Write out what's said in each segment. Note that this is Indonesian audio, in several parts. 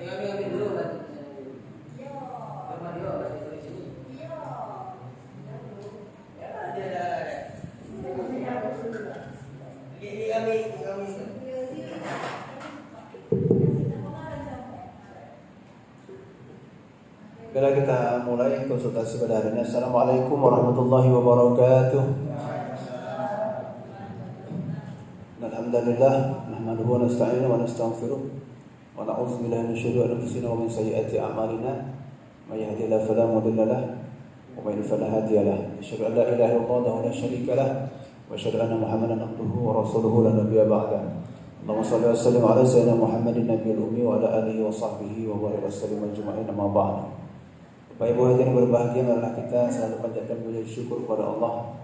Bila kita mulai konsultasi pada hari ini. Assalamualaikum warahmatullahi wabarakatuh. Alhamdulillah, nahmaduhu wa nasta'inuhu wa nastaghfiruh wa na'udzu billahi min syururi anfusina wa min sayyiati a'malina. May yahdihillahu fala mudilla lahu wa may yudlil fala hadiya lahu. Asyhadu an la ilaha illallah wahdahu la syarika lahu wa asyhadu anna Muhammadan abduhu wa rasuluhu la nabiyya ba'dahu. Allahumma shalli wa sallim ala sayyidina Muhammadin nabiyil ummi wa ala alihi wa sahbihi wa barik wa sallim ajma'in, amma ba'du. Bapak Ibu hadirin berbahagia, marilah kita selalu panjatkan puji syukur kepada Allah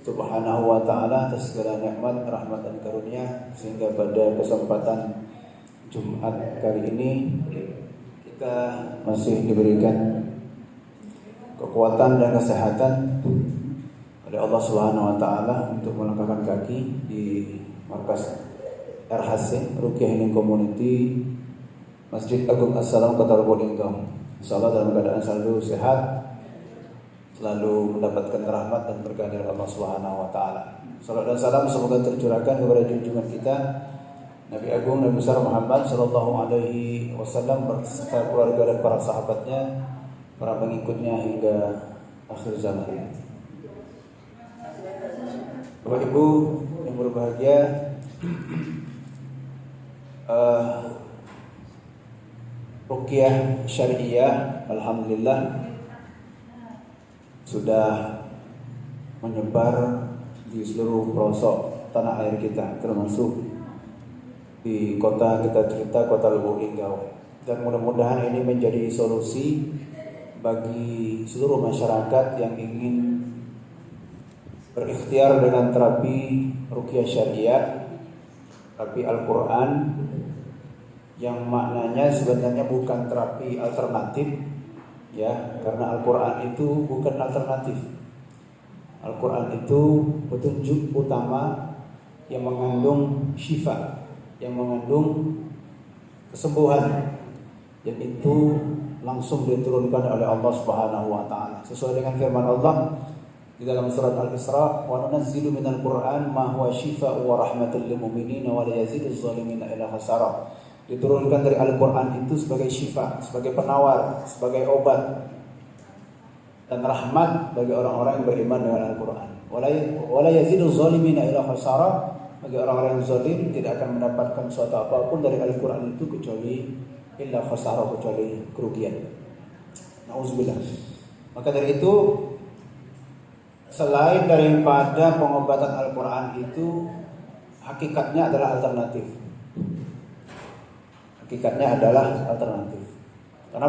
Subhanahu wa taala atas segala nikmat, rahmat dan karunia, sehingga pada kesempatan Jumat kali ini kita masih diberikan kekuatan dan kesehatan oleh Allah Subhanahu wa taala untuk melangkahkan kaki di markas RHC Ruqyah Healing Community Masjid Agung As-Salam Kota Probolinggo. Insyaallah dalam keadaan selalu sehat, selalu mendapatkan rahmat dan berkah dari Allah Subhanahu wa taala. Salawat dan salam semoga tercurahkan kepada junjungan kita Nabi Agung Nabi besar Muhammad sallallahu alaihi wasallam beserta keluarga dan para sahabatnya, para pengikutnya hingga akhir zaman. Bapak Ibu yang berbahagia, Ruqyah Syariah alhamdulillah sudah menyebar di seluruh pelosok tanah air kita, termasuk di kota kita cerita, Kota Lubuk Linggau. Dan mudah-mudahan ini menjadi solusi bagi seluruh masyarakat yang ingin berikhtiar dengan terapi Ruqyah Syariah, terapi Al-Quran, yang maknanya sebenarnya bukan terapi alternatif, ya, karena Al-Quran itu bukan alternatif. Al-Quran itu petunjuk utama yang mengandung syifa, yang mengandung kesembuhan, dan itu langsung diturunkan oleh Allah Subhanahu wa taala sesuai dengan firman Allah di dalam surat Al-Isra, wa nunazzilu minal Qur'an ma huwa syifaa'un wa rahmatul lil mu'minina wa la yaziduz zalimina illa khasara. Diturunkan dari Al-Quran itu sebagai syifa, sebagai penawar, sebagai obat dan rahmat bagi orang-orang yang beriman dengan Al-Quran. Wala yaziduz zalimina illa khasara. Bagi orang-orang yang zalim tidak akan mendapatkan suatu apapun dari Al-Quran itu kecuali illa khasara, kecuali kerugian. Nauzubillah. Maka dari itu, selain daripada pengobatan Al-Quran itu, hakikatnya adalah alternatif. Hakikatnya adalah alternatif. Karena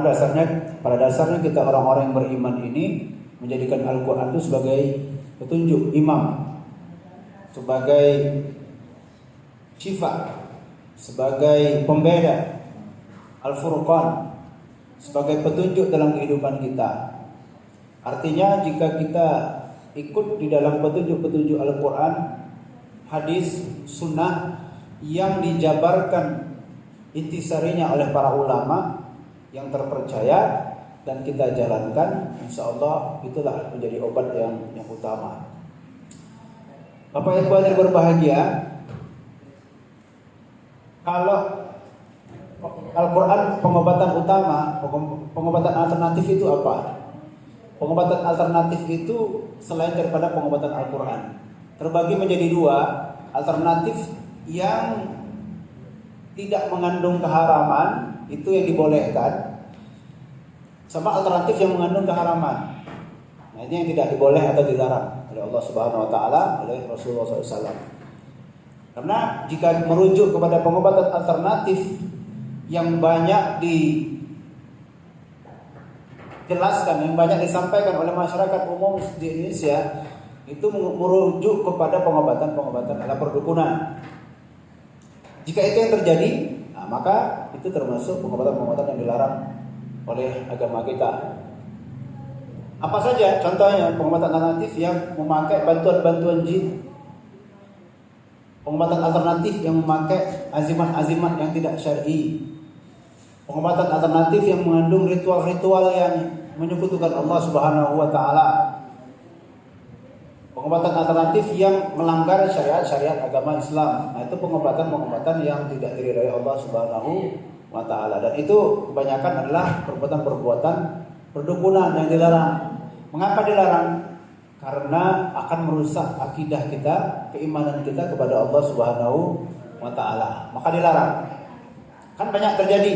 pada dasarnya kita orang-orang yang beriman ini menjadikan Al-Quran itu sebagai petunjuk, imam, sebagai syifa, sebagai pembeda, Al-Furqan, sebagai petunjuk dalam kehidupan kita. Artinya jika kita ikut di dalam petunjuk-petunjuk Al-Quran, hadis, sunnah yang dijabarkan intisarinya oleh para ulama yang terpercaya dan kita jalankan, insya Allah itulah menjadi obat yang utama. Bapak Ibu yang berbahagia, kalau Al-Quran pengobatan utama, pengobatan alternatif itu apa? Pengobatan alternatif itu selain daripada pengobatan Al-Quran terbagi menjadi dua. Alternatif yang tidak mengandung keharaman, itu yang dibolehkan, sama alternatif yang mengandung keharaman. Nah, ini yang tidak diboleh atau dilarang oleh Allah Subhanahu wa taala, oleh Rasulullah SAW. Karena jika merujuk kepada pengobatan alternatif yang banyak dijelaskan, yang banyak disampaikan oleh masyarakat umum di Indonesia, itu merujuk kepada pengobatan-pengobatan ala perdukunan. Jika itu yang terjadi, maka itu termasuk pengobatan-pengobatan yang dilarang oleh agama kita. Apa saja? Contohnya pengobatan alternatif yang memakai bantuan-bantuan jin, pengobatan alternatif yang memakai azimat-azimat yang tidak syar'i, pengobatan alternatif yang mengandung ritual-ritual yang menyekutukan Allah Subhanahu wa taala. Pengobatan alternatif yang melanggar syariat-syariat agama Islam. Nah, itu pengobatan-pengobatan yang tidak diridhai Allah Subhanahu wa taala. Dan itu kebanyakan adalah perbuatan-perbuatan perdukunan yang dilarang. Mengapa dilarang? Karena akan merusak akidah kita, keimanan kita kepada Allah Subhanahu wa taala. Maka dilarang. Kan banyak terjadi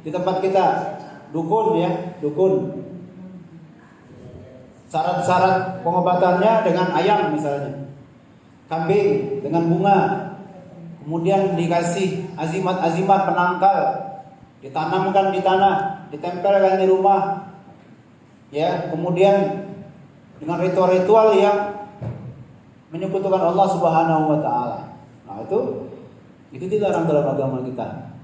di tempat kita, dukun ya, dukun. Syarat-syarat pengobatannya dengan ayam misalnya, kambing dengan bunga, kemudian dikasih azimat-azimat penangkal, ditanamkan di tanah, ditempelkan di rumah, ya, kemudian dengan ritual-ritual yang menyekutukan Allah Subhanahu wa taala. Nah, itu dilarang dalam agama kita.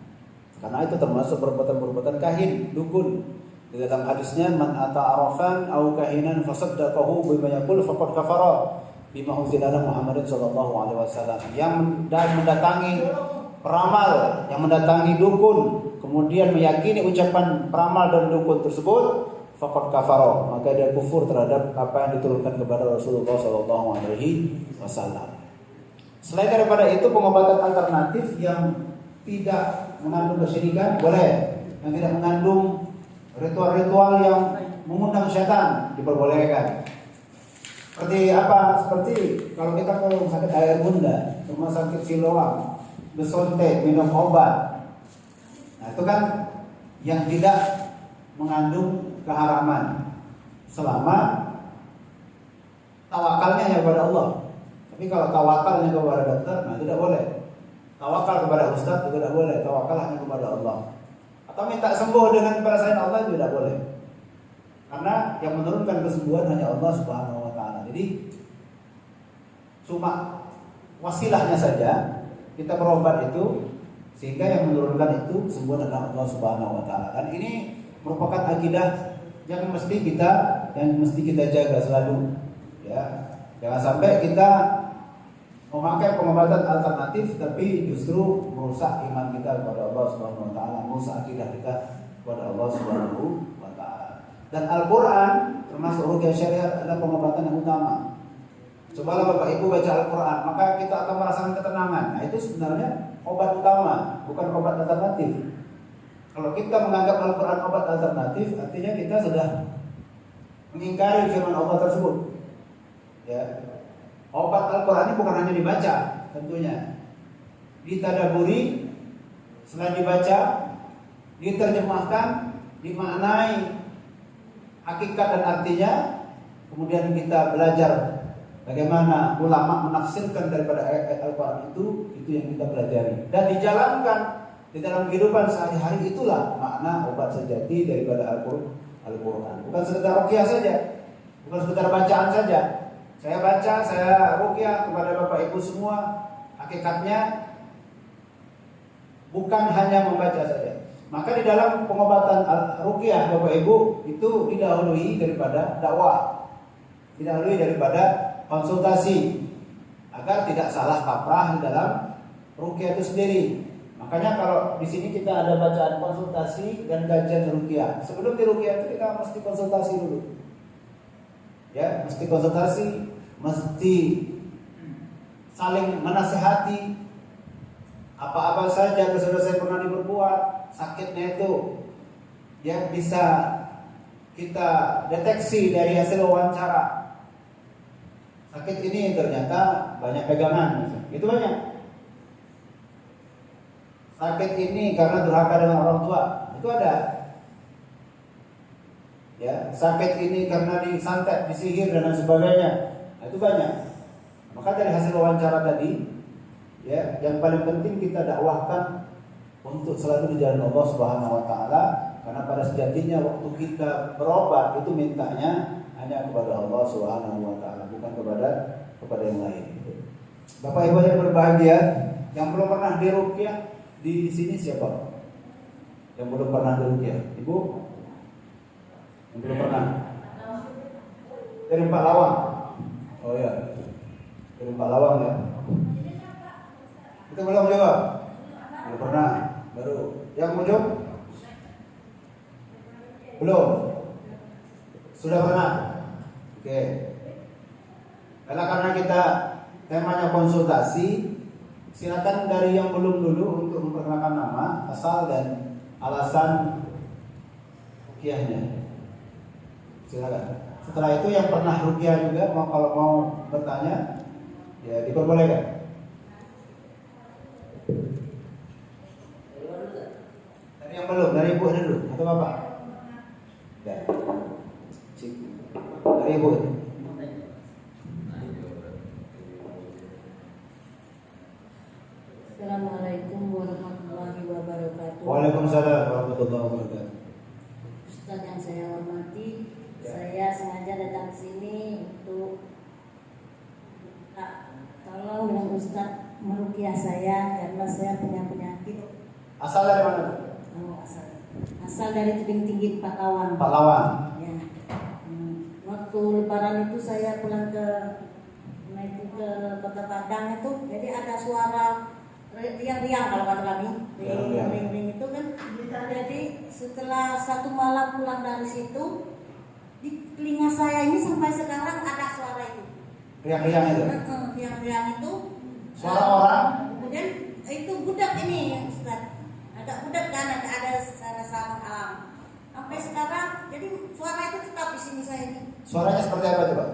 Karena itu termasuk perbuatan-perbuatan kahin, dukun. Di dalam hadisnya, man ata arafan au kahinan fasaddaqahu bima yaqul faqad kafara bima unzila ala Muhammadin sallallahu alaihi wasallam. Yang mendatangi peramal, yang mendatangi dukun, kemudian meyakini ucapan peramal dan dukun tersebut, faqad kafara, maka dia kufur terhadap apa yang diturunkan kepada Rasulullah sallallahu alaihi wasallam. Selain daripada itu, pengobatan alternatif yang tidak mengandung kesyirikan boleh, yang tidak mengandung ritual-ritual yang mengundang setan diperbolehkan. Seperti apa? Seperti kalau kita ke rumah sakit air bunda, rumah sakit Siloam, besonte, minum obat. Nah, itu kan yang tidak mengandung keharaman selama tawakalnya hanya kepada Allah. Tapi kalau tawakalnya kepada dokter, nah tidak boleh. Tawakal kepada ustaz juga tidak boleh. Tawakal hanya kepada Allah. Atau minta sembuh dengan perasaan Allah juga tidak boleh. Karena yang menurunkan kesembuhan hanya Allah Subhanahu wa taala. Jadi cuma wasilahnya saja kita berobat itu, sehingga yang menurunkan itu kesembuhan adalah Allah Subhanahu wa taala. Dan ini merupakan akidah yang mesti kita jaga selalu, ya. Jangan sampai kita memakai pengobatan alternatif tapi justru merusak iman kita kepada Allah Subhanahu wa taala, merusak akidah kita kepada Allah Subhanahu wa taala. Dan Al-Qur'an termasuk ruqyah syariat adalah pengobatan yang utama. Cobalah Bapak Ibu baca Al-Qur'an, maka kita akan merasakan ketenangan. Nah, itu sebenarnya obat utama, bukan obat alternatif. Kalau kita menganggap Al-Qur'an obat alternatif, artinya kita sudah mengingkari firman Allah tersebut. Ya. Obat Al-Quran ini bukan hanya dibaca, tentunya ditadaburi, selain dibaca, diterjemahkan, dimaknai hakikat dan artinya, kemudian kita belajar bagaimana ulama menafsirkan daripada ayat Al-Quran itu yang kita pelajari dan dijalankan di dalam kehidupan sehari-hari. Itulah makna obat sejati daripada Al-Quran. Bukan sekedar ruqyah saja, bukan sekedar bacaan saja. Saya baca, saya ruqyah kepada Bapak Ibu semua, hakikatnya bukan hanya membaca saja. Maka di dalam pengobatan ruqyah Bapak Ibu itu didahului daripada dakwah, didahului daripada konsultasi, agar tidak salah kaprah di dalam ruqyah itu sendiri. Makanya kalau di sini kita ada bacaan konsultasi dan kajian ruqyah. Sebelum di ruqyah itu kita mesti konsultasi dulu. Ya, mesti konsultasi, mesti saling menasihati apa-apa saja dosa-dosa yang pernah diperbuat, sakitnya itu ya bisa kita deteksi dari hasil wawancara. Sakit ini ternyata banyak pegangan, itu banyak. Sakit ini karena durhaka dengan orang tua, itu ada. Ya, sakit ini karena disantet, disihir dan lain sebagainya. Nah, itu banyak. Maka dari hasil wawancara tadi, ya, yang paling penting kita dakwahkan untuk selalu di jalan Allah Subhanahu wa taala, karena pada sejatinya waktu kita berobat itu mintanya hanya kepada Allah Subhanahu wa taala, bukan kepada yang lain. Bapak Ibu yang berbahagia, yang belum pernah diruqyah di sini siapa? Yang belum pernah diruqyah? Ibu? Yang belum pernah? Dari Pak Lawang. Oh ya, dari Pak Lawang ya. Itu belum juga? Belum pernah. Baru. Yang ujung? Belum? Sudah pernah? Oke. Karena kita temanya konsultasi, silakan dari yang belum dulu untuk memperkenalkan nama, asal dan alasan ruqyahnya. Silakan. Setelah itu yang pernah ruqyah juga kalau mau bertanya, ya diperbolehkan. Dari yang belum, dari ibu dulu atau bapak? Ya. Dari ibu. Assalamualaikum warahmatullahi wabarakatuh. Waalaikumsalam warahmatullahi wabarakatuh. Ustaz yang saya hormati, saya sengaja datang ke sini untuk tolong dengan Ustaz meruqyah saya karena saya punya penyakit. Asal dari mana? Asal dari Tebing Tinggi Pahlawan. Pahlawan. Ya. Waktu Lebaran itu saya pulang ke Kota Padang itu, jadi ada suara riang-riang kalau kata kami, ring-ring itu kan. Jadi setelah satu malam pulang dari situ, di telinga saya ini sampai sekarang ada suara itu. Riang-riang itu. Riang-riang itu. Suara orang. Kemudian itu budak ini, Ustaz. Ada budak kan, ada suara alam. Sampai sekarang, jadi suara itu tetap di sini saya ini. Suaranya seperti apa coba?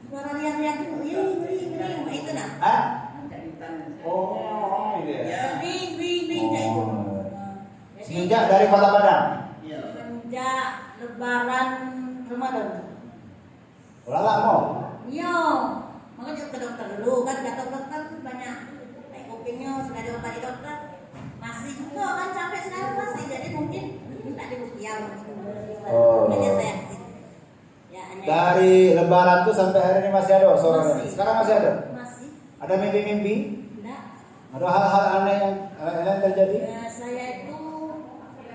Suara riang-riang itu, ring, itu nah. Hah? Oh, ini ya. Ring kayak itu. Semenjak dari Kota Padang. Semenjak Lebaran Ramadan. Lala mau? Iya, makanya ke dokter dulu kan, kata dokter tuh banyak kayak kupingnya sudah diobati dokter, masih juga kan sampai sekarang masih, jadi mungkin minta diruqyah. Makanya saya ya, dari Lebaran tuh sampai hari ini masih ada suaranya. Sekarang masih ada? Masih. Ada mimpi-mimpi? Enggak. Ada hal-hal aneh yang terjadi? Ya, saya itu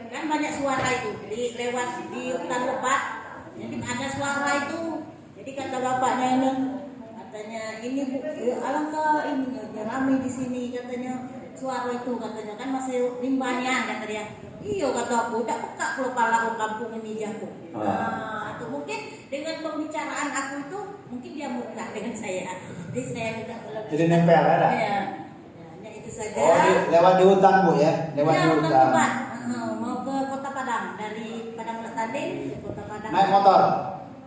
kan banyak suara itu lewat di hutan lebat, jadi ada suara itu. Jadi kata bapaknya ini, katanya ini bu, alangkah ini ramai di sini katanya suara itu, katanya kan masih limbahnya kata dia. Iya kata aku, udah peka kalau pala kampung ini dia aku. Nah, itu mungkin dengan pembicaraan aku itu mungkin dia muka dengan saya. Jadi saya minta tolong. Jadi nempel ada? Ya, ya itu saja. Oh, lewat di hutan bu ya? Lewat Ya, di hutan. lebat. Mau ke Kota Padang, dari Padang Tanding ke Kota Padang. Naik motor?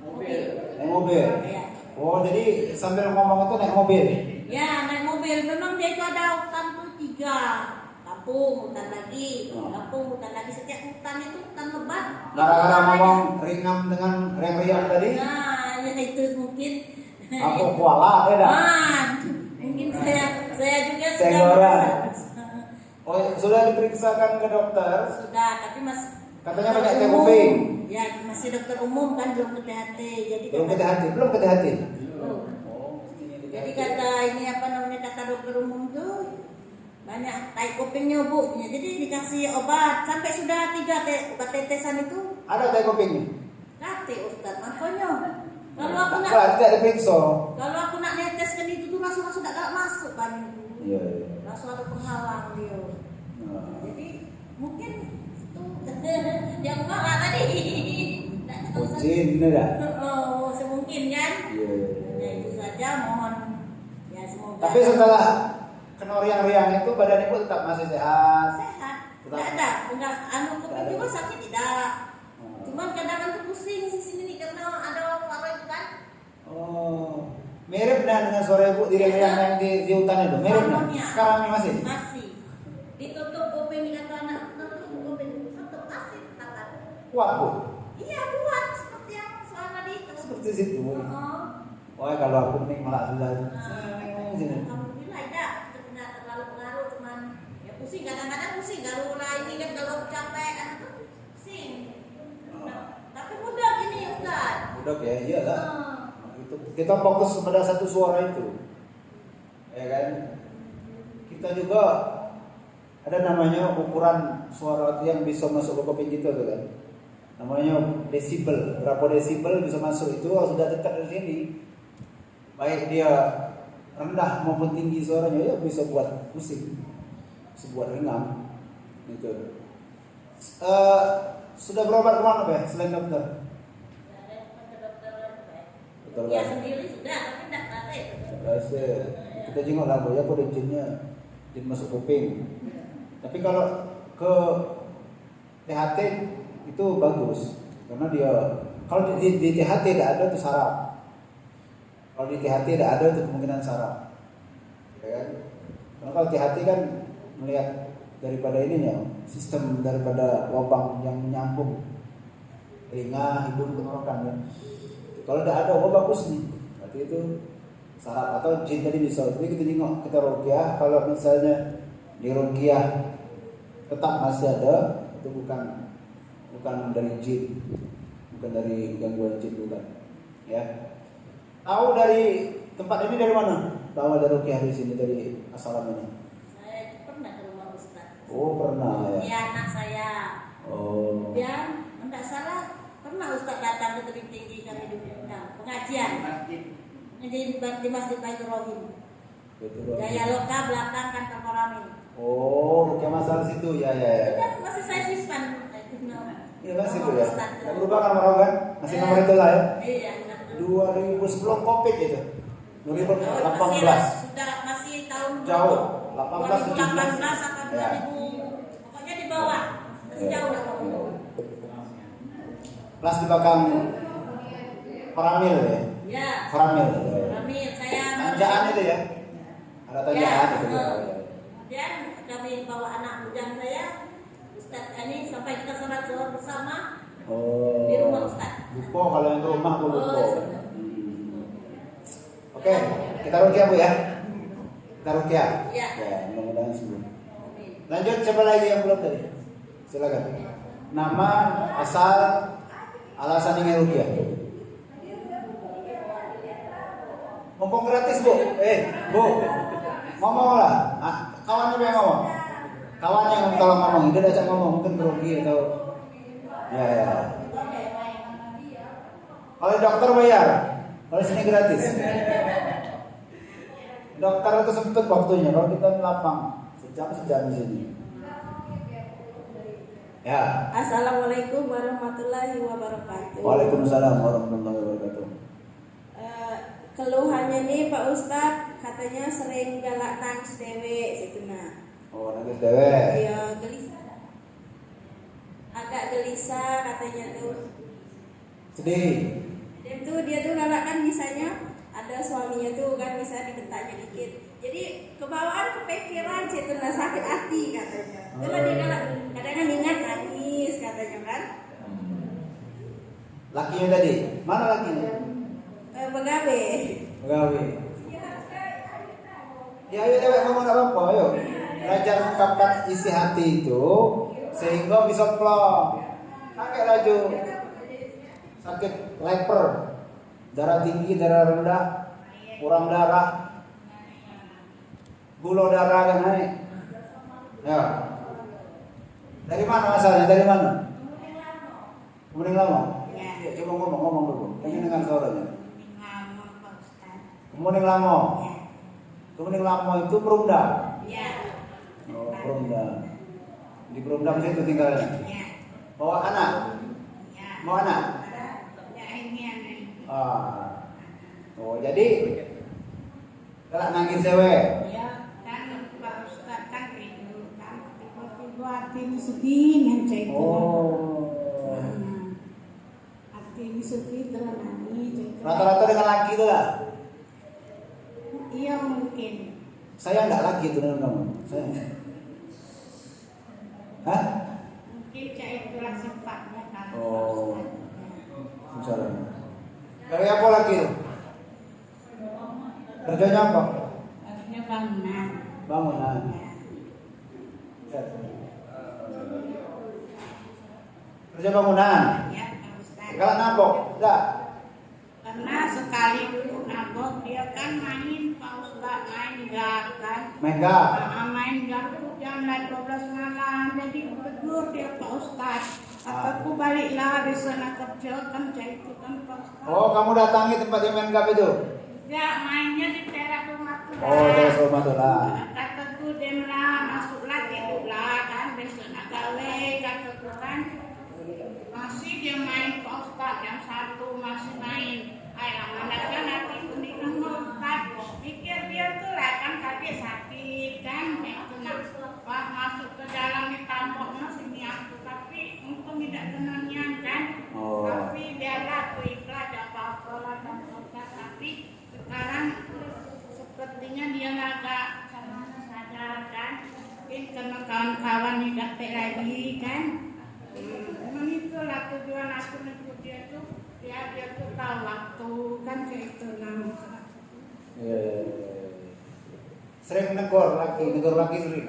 Mobil. Naik mobil? Ya. Oh, jadi sambil ngomong itu naik mobil? Ya, naik mobil. Memang dia itu ada hutan tuh 3. Kampung, hutan lagi, kampung, hutan lagi. Setiap hutan itu hutan lebat. Gara-gara ngomong ringam dengan riang-riang tadi? Nah, ya itu mungkin. Aku kuala, ya dah? Mungkin saya juga Senggoran. sudah. Oh, sudah diperiksakan ke dokter? Sudah, tapi katanya banyak teh kuping. Ya, masih dokter umum kan, belum ke THT. Jadi Belum ke THT? Belum ke THT? Jadi kata ini apa namanya, kata dokter umum tuh banyak tai kupingnya bu. Ya, jadi dikasih obat sampai sudah 3 obat tetesan itu. Ada teh kupingnya? Kate Ustaz, makanya kalau aku nak tidak diperiksa. kalau aku nak neteskan itu tuh langsung tidak masuk kan itu. Iya. Langsung ada penghalang dia. Jadi mungkin itu yang marah tadi. Kucing ini dah. Oh, semungkin kan? Iya. Ya itu saja, mohon ya semoga. Tapi setelah kena riang-riang itu badan ibu tetap masih sehat. Sehat. Tidak ada, enggak kuping juga sakit tidak. Cuman kadang-kadang tuh pusing di sini nih karena ada suara itu kan. Oh, mirip dengan suara ibu di riang-riang di hutan itu. Mirip dah. Sekarang ini masih. Masih. Ditutup kuping kata anak, tutup kuping, tutup masih tetap. Kuat bu. Iya kuat seperti yang suara di itu. Seperti situ. Wah, kalau aku nih malah sudah. Alhamdulillah tidak terlalu pengaruh, cuman ya pusing, kadang-kadang pusing kalau ini kan, kalau capek kan pusing. Tapi mudah gini Ustaz. Mudah ya, iyalah. Itu kita fokus pada satu suara itu. Ya kan? Kita juga ada namanya ukuran suara yang bisa masuk ke kuping kita tuh kan. Namanya desibel. Berapa desibel bisa masuk itu sudah dekat dari sini. Baik dia rendah maupun tinggi suaranya ya bisa buat pusing, bisa buat ringan gitu. sudah berobat kemana Pak selain dokter? Ada cuma ke dokter itu, Pak. Dokter Dia lain. sendiri sudah, tapi tidak ada itu. Rasa kita jenguk lah ya kok ada jinnya jin masuk kuping. Tapi kalau ke THT itu bagus karena dia kalau di THT tidak ada itu saraf. Kalau di THT tidak ada itu kemungkinan saraf. Ya kan? Karena kalau THT kan melihat daripada ininya sistem daripada lubang yang menyambung telinga, hidung, tenggorokan ya. Kalau tidak ada, oh bagus nih. Berarti itu saraf atau jin tadi bisa. Jadi kita tengok kita ruqyah. Kalau misalnya di ruqyah tetap masih ada, itu bukan dari jin, bukan dari gangguan jin bukan. Ya. Tahu dari tempat ini dari mana? Tahu ada ruqyah di sini dari asalan ini. Saya pernah ke rumah Ustaz. Oh pernah ya. Dia anak saya. Oh. Dia tidak salah pernah Ustaz datang ke tebing tinggi kami di pengajian. Di Masjid Baitur Rahim. Betul. Jaya Loka belakang kantor Koramil. Oh, ruqyah masal situ ya. Itu masih saya simpan. Iya masih itu ya. Tidak berubah kan nomor kan? Masih nomor itu lah ya. Iya. 2010 Covid itu. 2018. Masih tahun Jauh. 18 2018 17. atau 2000. Ya. Pokoknya di bawah. Masih jauh lah pokoknya. Kelas di belakang Koramil ya. Ya. Koramil. Kami saya Tanjaan itu ya. Ada tanjaan itu ya. Dan kami bawa anak bujang saya Ustaz ini sampai kita sholat zuhur bersama di rumah Ustaz. Lupa kalau yang ke rumah aku lupa. Oh, Oke, kita ruqyah Bu ya. Kita ruqyah. Iya. Ya, mudah-mudahan sembuh. Lanjut siapa lagi yang belum tadi? Silakan. Nama, asal, alasan ingin ruqyah. Mumpung gratis Bu. Bu. Ngomong lah. Kawannya yang ngomong. Kawannya yang kalau ngomong, dia ajak ngomong mungkin grogi atau ya. Kalau dokter bayar, kalau sini gratis. Dokter itu sempit waktunya, kalau kita lapang sejam di sini. Ya. Assalamualaikum warahmatullahi wabarakatuh. Waalaikumsalam warahmatullahi wabarakatuh. Keluhannya nih Pak Ustadz katanya sering galak nangis dewe gitu nah. Oh, nangis dewe. Iya, gelisah. Agak gelisah katanya tuh. Sedih. Dan tuh dia tuh galak kan misalnya ada suaminya tuh kan bisa dibentaknya dikit. Jadi kebawaan kepikiran situ nah sakit hati katanya. Kalau dia galak kadang-kadang ingat nangis katanya kan. Lakinya tadi, mana lakinya? Begawe. Ya ayo dewek ngomong apa-apa, ayo. Belajar mengungkapkan isi hati itu sehingga bisa plong. Pakai laju. Sakit leper, darah tinggi, darah rendah, kurang darah, gula darah yang naik. Ya. Dari mana asalnya? Dari mana? Kemudian lama. Ya, coba ngomong dulu. Pengen dengar suaranya. Kemudian lama. Kemudian lama itu Perumda. Iya. Oh, Perumda. Di Perumda situ tinggalnya. Iya. Bawa anak. Bawa anak. Oh, jadi kalau nangis cewek. Ya kan Pak Ustadz kan itu kan tiba-tiba hati sedih mencet. Oh. Hati sedih terus nangis. Rata-rata dengan laki itu lah. Iya mungkin. Saya enggak laki itu dengan kamu. Saya. Hah? Mungkin cak itulah sifatnya kan. Oh. Misalnya. Dari apa lagi? Kerjanya apa? Akhirnya bangunan. Bangunan. Ya. Kerja bangunan. Ya Pak Ustadz. Kalau nabok, enggak. Karena sekali nabok dia kan main Pak Ustadz main gak kan. Mega. Main gak jam 12 malam jadi tegur dia Pak Ustadz. Aku baliklah di sana kerja kan itu kan Pak Ustadz. Oh, kamu datangi tempat yang main gap itu? Ya mainnya di teras rumah tuh. Oh, teras rumah tuh lah. Kataku dia lah masuklah tidurlah kan besok nak gawe kataku kan. Masih dia main Pak Ustadz, yang satu masih main. Ayah mana kan nanti kuningan Ustadz. Pikir dia tuh lah kan kaki sakit kan. Itu nak pas masuk ke dalam di tambok masih aku. Tapi untung tidak kenanya kan. Oh. Tapi biarlah aku ikhlas apa-apa lah dan Ustadz. Tapi sekarang sepertinya dia agak sama sadar kan. Mungkin karena kawan-kawan tidak lagi kan. Memang itulah tujuan aku ikut dia tuh biar dia tuh tahu waktu kan kayak itu namanya. Sering negor lagi sering.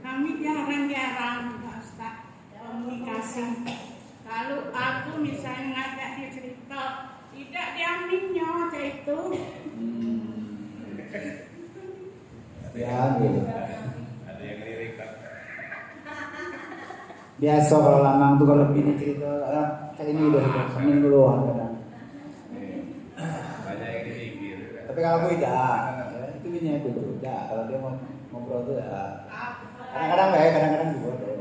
Kami jarang-jarang Pak Ustaz komunikasi. Kalau aku misalnya ngajak dia cerita, tidak diambilnya kayak itu. Ya, biasa kalau lanang tuh kalau bini cerita kayak ini udah senin duluan kadang. Banyak yang dipikir. Tapi kalau aku tidak, ya, itu bini aku tuh tidak. Kalau dia mau ngobrol tuh ya. Kadang-kadang lah ya, kadang-kadang juga tuh.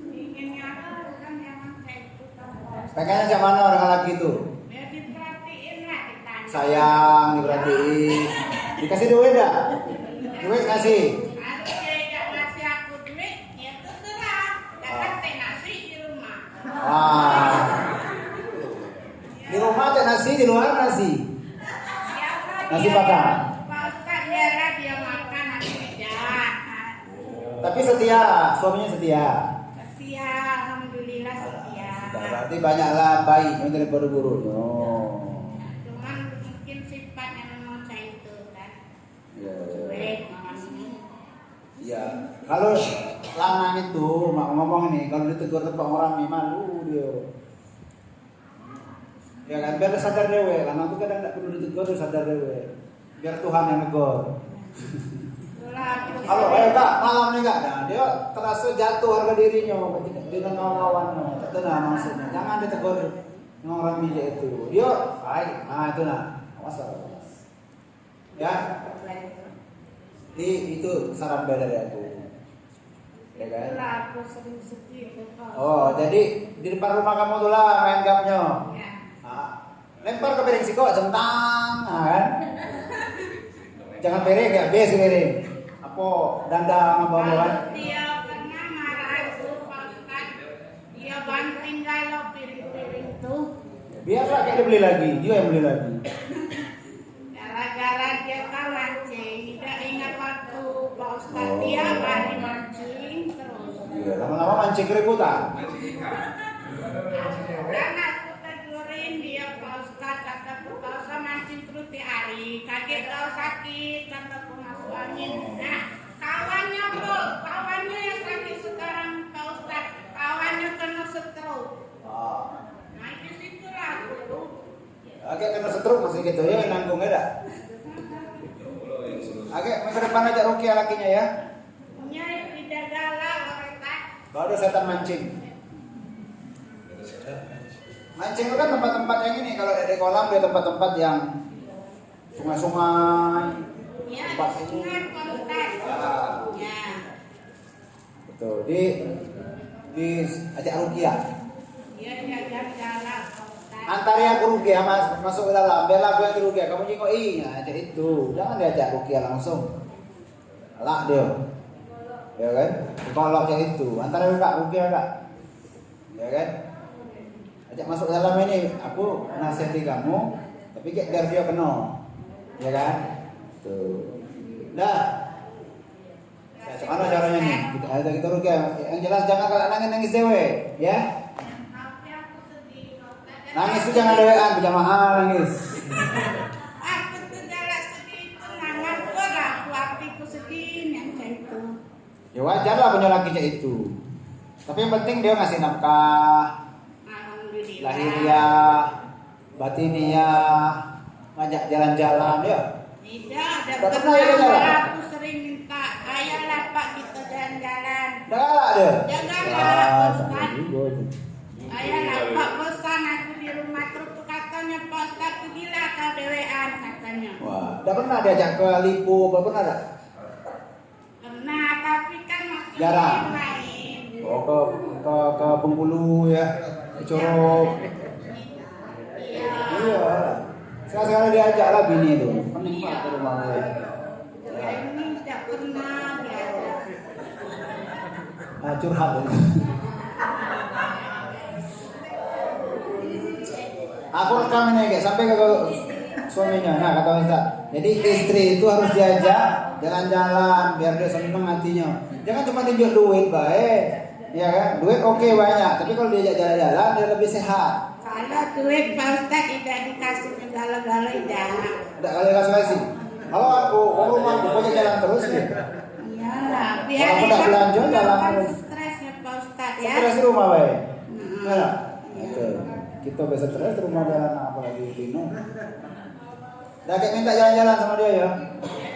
Inginnya aku kan memang kayak itu. Pengennya cak mana orang laki tuh? Ya diperhatiin lah ditanya. Sayang, diperhatiin. Dikasih duit dah? Duit kasih. Kalau dia tidak ngasih aku duit, ya terserah. Jangan teh nasi di rumah. Wah. Di rumah ada nasi, di luar nasi. Nasi padang. Pak Ustaz biarlah dia makan nasi tidak. Tapi setia, suaminya setia. Setia, alhamdulillah setia. Berarti banyaklah baik daripada buruknya. Cuman mungkin sifatnya memang saya itu kan. Ya. Cuek orangnya. Ya, kalau lanang itu mak ngomong nih, kalau ditegur tempat orang nih malu dia. Ya kan, biar dia sadar dewe. Lanang itu kadang tidak perlu ditegur, dia sadar dewe. Biar Tuhan yang negor. Itulah aku Kalau kayak kak malam nih kak, nah dia terasa jatuh harga dirinya dengan kawan-kawannya. Itu nah maksudnya, jangan ditegur yang orang bijak itu. Dia, baik, nah itu nah, masalah. Ya, itu saran dari aku. Ya kan? itulah aku sering sedih Pak. Oh, jadi di depan rumah kamu tuh lah main gamnya. Ya. Nah, lempar ke piring siko centang, nah, kan? Jangan piring ya, biasa piring. Apa dandang apa Kalau kan? dia pernah marah itu Pak Ustaz, dia banting galau piring-piring itu. Biarlah kayak dia beli lagi, dia yang beli lagi. Gara-gara dia kan mancing, tidak ingat waktu Pak Ustaz Oh. dia balik mancing terus. Iya, lama-lama mancing keributan. Dan aku tegurin dia Pak Ustaz, kata Pak Ustaz mancing terus di hari, kaget kau sakit, kata aku masuk angin. Nah, kawannya yang sakit sekarang Pak Ustaz, kawannya kena stroke. Ah, Nah, di situlah aku. agak kena stroke masih gitu ya, nanggung ya dah. Agak minggu depan aja Rukia lakinya ya. Punya tidak galau mereka. Baru setan mancing. Mancing itu kan tempat-tempat yang ini, kalau ada di kolam dia tempat-tempat yang sungai-sungai. Ya, Tempat ini. sungai Pak Ustaz. Ya. Betul. Di ajak Rukia. Dia jaga galau Pak Ustaz. Antara yang ke Rukia masuk ke dalam, biarlah aku yang ke Rukia. Kamu jengok nah, ajak itu. Jangan diajak Rukia langsung. Lah dia. Ya kan? Dikolok aja itu. Antara Kak Rukia Kak. Ya kan? Ajak masuk ke dalam ini, aku nasihati kamu, tapi biar dia kena. Ya kan? Tuh. Dah. Gimana caranya nih? Kita Rukia. Yang jelas jangan kalau nangis dewe, ya. Tapi aku sedih Pak Ustaz. Nangis itu jangan dewean, berjamaah nangis. Aku tuh galak sedih itu nangan kok aku hatiku sedih yang kayak itu. Ya wajar lah punya laki kayak itu. Tapi yang penting dia ngasih nafkah, Alhamdulillah. lahiriah, batiniah, ngajak jalan-jalan ya. Tidak, ada Udah pernah ya jalan? aku sering minta, ayolah Pak kita jalan-jalan. Udah galak dia. Janganlah Ah, Pak sama Ustaz. juga itu. Ayolah Pak bosan aku di rumah terus katanya Pak Ustaz pergilah kau dewean katanya. Wah, udah pernah diajak ke Lipo, udah pernah dah? Nah tapi kan masih Jarang. lain. Oh, ke ke Bengkulu ya, ke Curug. Iya. Sekali-sekali diajak lah bini itu. Pening banget ke rumah saya. Ya ini tidak pernah diajak. Curhat ya. Aku rekam ini guys, sampai ke suaminya. Nah kata Ustaz, jadi istri itu harus diajak jalan-jalan biar dia senang hatinya. Jangan cuma tunjuk duit baik, ya kan? Duit oke banyak, tapi kalau diajak jalan-jalan dia lebih sehat. Kalau duit Pak Ustaz tidak dikasih segala-gala tidak. Tidak kali kasih. Kalau aku rumah pokoknya jalan terus ya. Iyalah, biar Kalau tidak belanja jalan kan terus. stres ya Pak Ustaz ya. Stres di rumah baik. Hmm. Ya. Itu. Kita biasa stres di rumah jalan apalagi Tino. Dah kayak minta jalan-jalan sama dia ya.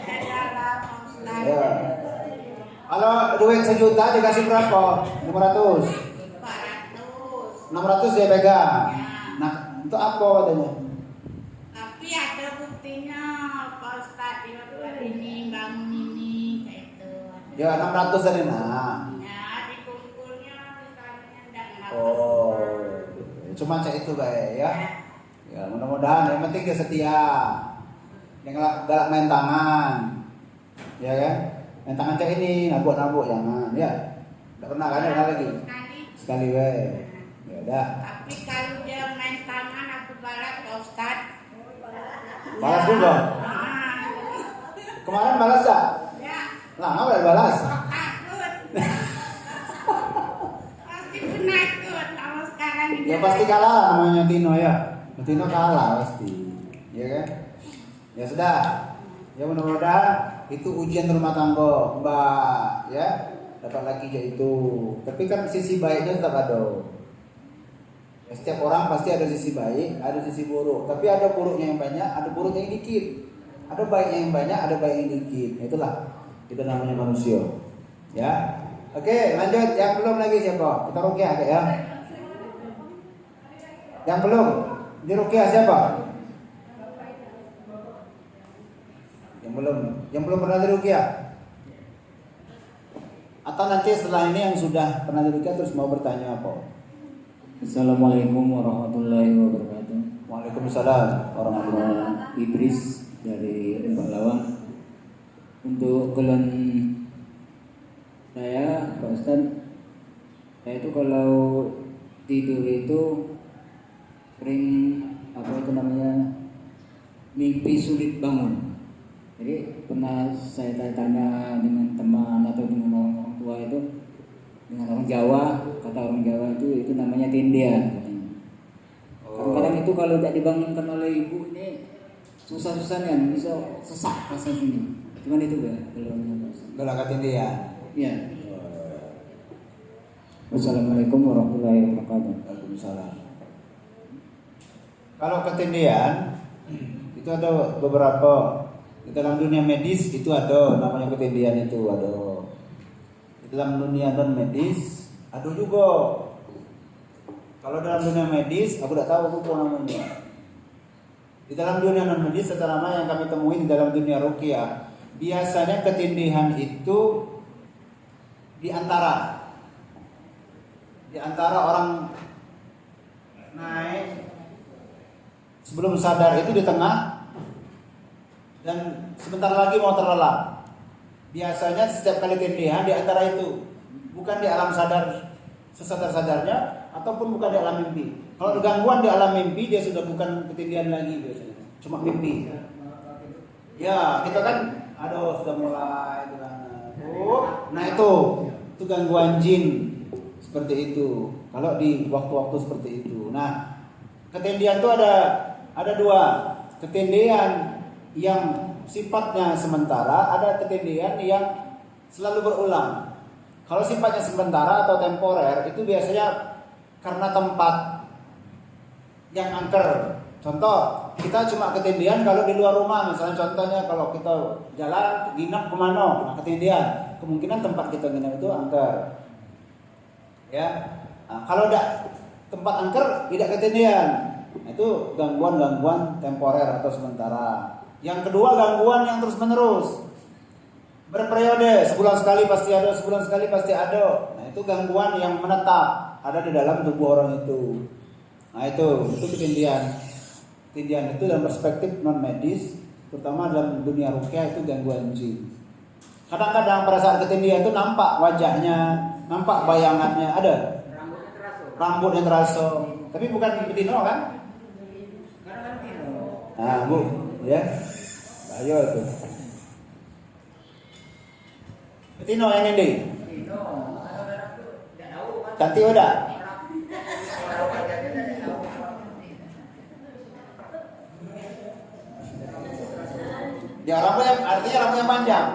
Jalan Pak Ustaz. Ya. Kalau duit 1 juta dikasih berapa? 500. 400. 600 dia pegang. Ya. Nah, untuk apa katanya? Tapi ada buktinya Pak Ustaz dia buat ini bangun ini kayak itu. Ya 600 tadi nah. Ya dikumpulnya misalnya enggak Oh. Cuma cek itu baik ya. Ya mudah-mudahan yang penting dia setia. Yang galak main tangan. Ya kan? Main tangan cek ini nabuk-nabuk jangan ya. Enggak pernah kan ada lagi. Sekali baik. Ya udah. Tapi kalau dia main tangan aku balas Pak Ustaz. Balas juga. Ah, Kemarin balas tak? ya. Lah, enggak balas. Takut. Pasti penakut kalau sekarang ini. Ya pasti kalah namanya Tino ya. Tino kalah pasti. Ya kan? Ya sudah. Ya mudah-mudahan itu ujian rumah tangga, Mbak, ya. Dapat lagi kayak itu. Tapi kan sisi baiknya tetap ada. Ya, setiap orang pasti ada sisi baik, ada sisi buruk. Tapi ada buruknya yang banyak, ada buruknya yang dikit. Ada baiknya yang banyak, ada baiknya yang dikit. Itulah itu namanya manusia. Ya. Oke, lanjut. Yang belum lagi siapa? Kita rukyah ya. Yang belum di rukyah siapa? Yang belum pernah di rukyah. Atau nanti setelah ini yang sudah pernah di rukyah terus mau bertanya apa? Assalamualaikum warahmatullahi wabarakatuh. Waalaikumsalam warahmatullahi wabarakatuh. Idris dari Lembah Lawang. Untuk keluhan saya, Pak Ustadz, saya itu kalau tidur itu sering mimpi sulit bangun. Jadi pernah saya tanya dengan teman atau dengan orang tua itu, dengan orang Jawa, kata orang Jawa itu namanya tindian katanya. Kadang-kadang itu kalau tidak dibangunkan oleh ibu ini susah-susah nih, bisa sesak rasanya sini. Cuman itu ya keluarnya Pak Ustadz. Gelar ketindihan. Ya. Wassalamualaikum warahmatullahi wabarakatuh. Waalaikumsalam. Kalau ketindihan itu ada beberapa di dalam dunia medis itu ada namanya ketindihan itu ada. Di dalam dunia non medis ada juga. Kalau dalam dunia medis aku tidak tahu apa namanya. Di dalam dunia non medis setelahnya yang kami temui di dalam dunia ruqyah, biasanya ketindihan itu di antara orang naik sebelum sadar itu di tengah dan sebentar lagi mau terlelap. Biasanya setiap kali tindihan di antara itu, bukan di alam sadar sesadar-sadarnya ataupun bukan di alam mimpi. Kalau ada gangguan di alam mimpi dia sudah bukan ketindihan lagi biasanya, cuma mimpi. Ya, kita kan aduh sudah mulai nah itu gangguan jin seperti itu. Kalau di waktu-waktu seperti itu. Nah, ketindihan itu ada dua. Ketindihan yang sifatnya sementara, ada ketindihan yang selalu berulang. Kalau sifatnya sementara atau temporer itu biasanya karena tempat yang angker. Contoh, kita cuma ketindihan kalau di luar rumah. Misalnya contohnya kalau kita jalan nginep kemana, nah ketindihan. Kemungkinan tempat kita nginep itu angker. Ya, nah, kalau tidak tempat angker tidak ketindihan. Itu gangguan temporer atau sementara. Yang kedua gangguan yang terus menerus. berperiode, sebulan sekali pasti ada, sebulan sekali pasti ada. Nah, itu gangguan yang menetap ada di dalam tubuh orang itu. Nah, itu ketindihan. Ketindihan itu dalam perspektif non medis, terutama dalam dunia ruqyah itu gangguan jin. Kadang-kadang pada saat ketindihan itu nampak wajahnya, nampak bayangannya ada. Rambutnya terasa. Tapi bukan betino kan? Nah, Bu, ya. Ayo itu. Betino yang ini. Cantik udah. Ya rambutnya artinya rambutnya panjang.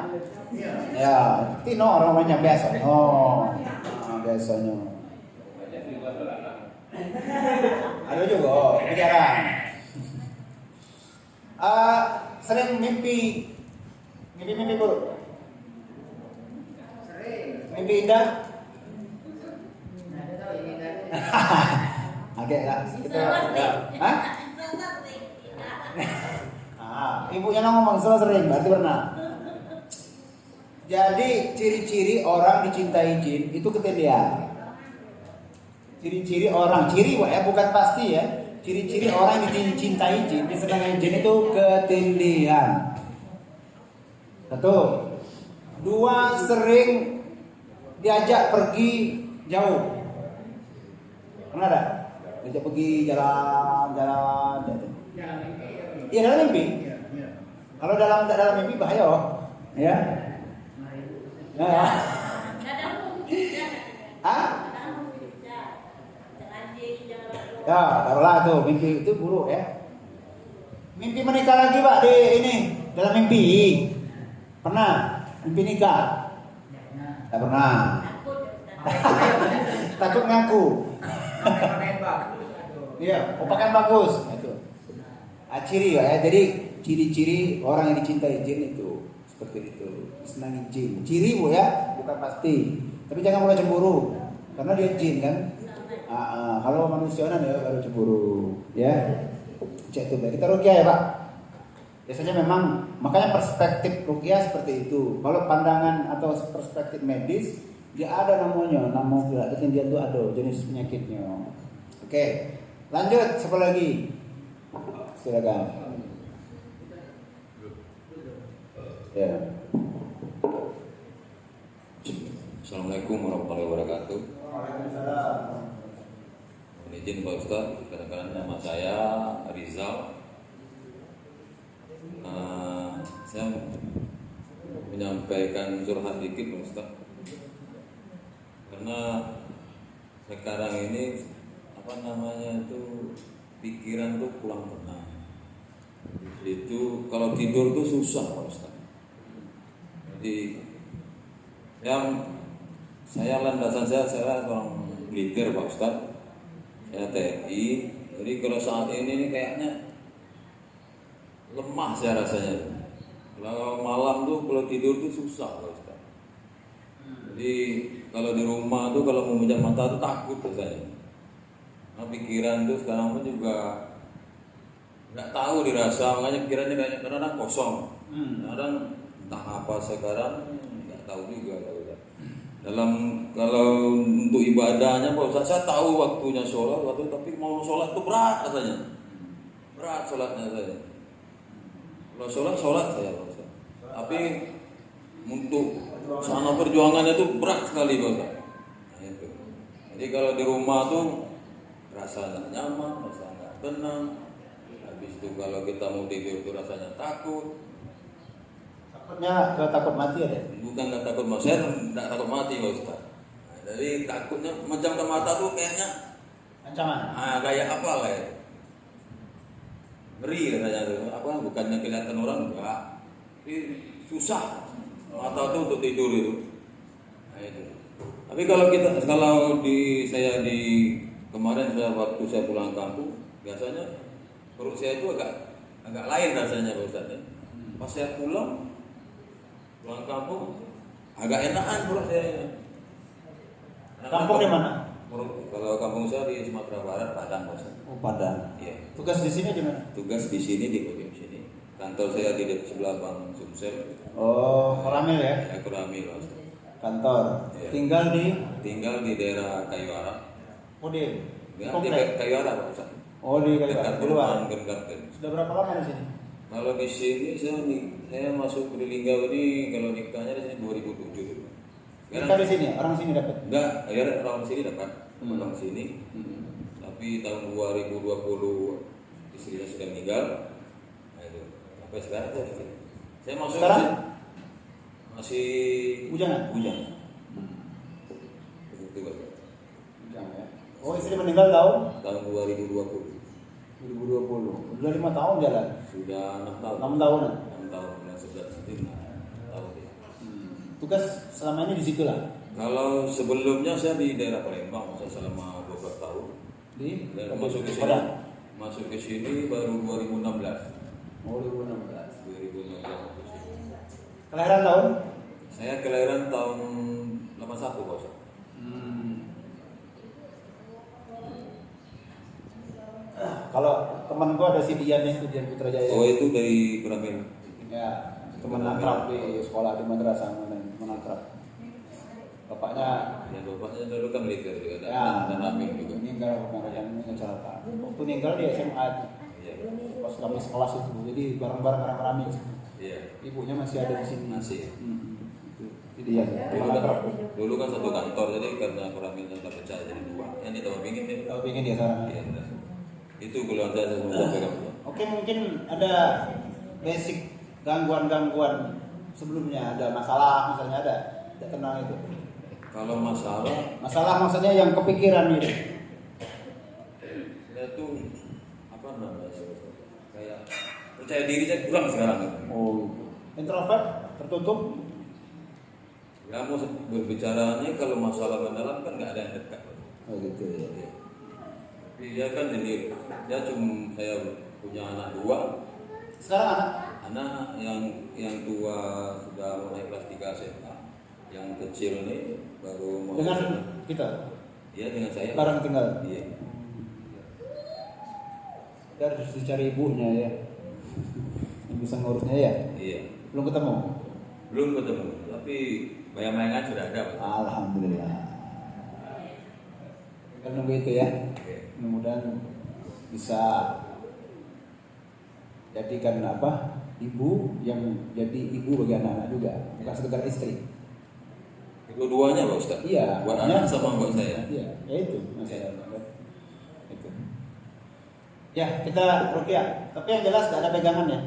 Ya, tino rambutnya biasa. Oh, biasanya. Ada juga, tapi jarang. Sering mimpi buruk. Mimpi indah. Agak lah. Kita. Hah? Ibunya ngomong sering, berarti pernah. Jadi ciri-ciri orang dicintai jin itu ketindihan. Ciri-ciri orang, bukan pasti ya. Ciri-ciri orang yang dicintai jin, disenangi jin itu ketindihan. 1. 2, sering diajak pergi jauh. Pernah ada? Diajak pergi jalan. Iya dalam mimpi. Kalau dalam mimpi bahaya, ya. Ya, taruhlah tuh mimpi itu buruk ya. Mimpi menikah lagi Pak di ini dalam mimpi. Pernah mimpi nikah? Tak pernah. Takut ngaku. Iya, pakaian bagus. Itu. Ciri ya. Jadi ciri-ciri orang yang dicintai jin itu seperti itu. Senangi jin. Ciri Bu ya, bukan pasti. Tapi jangan mulai cemburu karena dia jin kan. Kalau manusianan ya baru cemburu ya. Cek tuh kita ruqyah ya Pak. Biasanya memang makanya perspektif ruqyah seperti itu. Kalau pandangan atau perspektif medis dia ada nama ketindihan itu ada jenis penyakitnya. Oke, lanjut siapa lagi? Silakan. Ya. Assalamualaikum warahmatullahi wabarakatuh. Waalaikumsalam. Izin Pak Ustaz, kadang-kadang nama saya Rizal. Saya menyampaikan curhat dikit Pak Ustaz. Karena sekarang ini pikiran tuh kurang tenang. Itu kalau tidur tuh susah Pak Ustaz. Jadi landasan saya seorang militer Pak Ustaz. Saya TNI, jadi kalau saat ini kayaknya lemah saya rasanya. Kalau malam tuh kalau tidur tuh susah Pak Ustaz. Jadi kalau di rumah tuh kalau memejam mata tuh takut tuh saya. Nah, pikiran tuh sekarang pun juga nggak tahu dirasa, makanya pikirannya kayaknya kadang kosong. Kadang entah apa sekarang nggak tahu juga. Kalau untuk ibadahnya Pak Ustaz, saya tahu waktunya sholat, tapi mau sholat itu berat rasanya. Berat sholatnya saya. Kalau sholat saya Pak Ustaz. Tapi untuk sana perjuangannya itu berat sekali Pak Ustaz. Nah, itu. Jadi kalau di rumah tuh rasa nggak nyaman, rasa nggak tenang. Habis itu kalau kita mau tidur itu rasanya takut. Takut mati ada? Bukan nggak takut mati, saya nggak takut mati Pak Ustaz. Jadi takutnya menjamkan mata tuh kayaknya ancaman. Kayak apa lah ya? Ngeri katanya tuh. Bukannya kelihatan orang enggak. Tapi susah mata tuh untuk tidur itu. Nah itu. Tapi kalau kemarin waktu saya pulang kampung, biasanya perut saya itu agak lain rasanya Pak Ustaz. Pas saya pulang kampung agak enakan perut saya. Kampung di mana? Kalau kampung saya di Sumatera Barat, Padang Pak Ustaz. Oh, Padang. Iya. Tugas di sini di mana? Tugas di sini di pojok sini. Kantor saya di sebelah Bang Sumsel. Oh, Koramil ya? Ya Koramil Pak Ustaz. Kantor. Iya. Tinggal di daerah Kayu Ara. Oh, di Ya, di komplek. Kayu Ara Pak Ustaz. Oh, di Kayu Ara. Dekat Di luar. perumahan Green Garden. Sudah berapa lama di sini? Kalau di sini saya masuk di Linggau ini kalau nikahnya di sini 2007. Kita di sini, orang sini dapat. Enggak, ya orang sini dapat. Orang Hmm. sini. Tapi tahun 2020 istrinya sudah meninggal. Nah, itu. Sampai sekarang saya di sini. Saya masuk Sekarang? masih Bujangan? Bujangan. Begitu Pak. Bujangan ya. Oh, istri meninggal Tahun 2020. 2020. Sudah 5 tahun jalan. Sudah 6 tahun. 6 tahunan. 6 tahun bulan 11 nanti 6 tahun ya. Tugas selama ini di situ lah. Kalau sebelumnya saya di daerah Palembang, saya selama 12 tahun. Dan masuk ke sini. Padang. Masuk ke sini baru 2016. Oh, 2016. 2016 ke sini. Kelahiran tahun? Saya kelahiran tahun 81 Pak Ustaz. Kalau teman gua ada si Dian nih, Dian Putrajaya. Oh itu dari Koramil. Ya, teman akrab di sekolah di madrasah teman akrab. Bapaknya Ya bapaknya dulu kan militer juga ya, dan Amin juga. meninggal kemarin kecelakaan. Waktu meninggal di SMA Iya. pas kami sekelas itu, jadi bareng-bareng rame-rame. Iya. Ibunya masih ada di sini. Masih. Itu dia. Dulu kan satu kantor jadi karena Koramilnya tak pecah jadi dua. Yang di Taman Pingin ya. Kalau pengen dia sekarang. Iya. Itu keluhan saya semua pegang. Oke, mungkin ada basic gangguan-gangguan sebelumnya, ada masalah misalnya ada tenang itu. Kalau masalah Maksudnya yang kepikiran itu. saya tuh apa namanya kayak percaya diri saya kurang sekarang gitu. Oh, introvert, tertutup. Ya mau berbicaranya kalau masalah mendalam kan nggak ada yang dekat. Oh gitu ya. Iya. Tapi dia kan sendiri. Dia cuma saya punya anak 2. Sekarang Anak yang tua sudah mulai kelas 3 SMA. Yang kecil nih baru mau dengan kita Iya dengan saya. bareng tinggal. Iya. Dia harus dicari ibunya ya. Yang bisa ngurusnya ya. Iya. Belum ketemu. Belum ketemu, tapi bayang-bayangan sudah ada. Pak. Alhamdulillah. Kita nunggu itu ya. Oke. Mudah-mudahan bisa jadikan ibu yang jadi ibu bagi anak-anak juga, bukan sekedar istri. Kedua-duanya Pak Ustaz. Iya, Buat makanya- anak sama buat saya. Iya, ya itu masalahnya. Itu. Ya, kita rukyah. Tapi yang jelas tidak ada pegangan ya.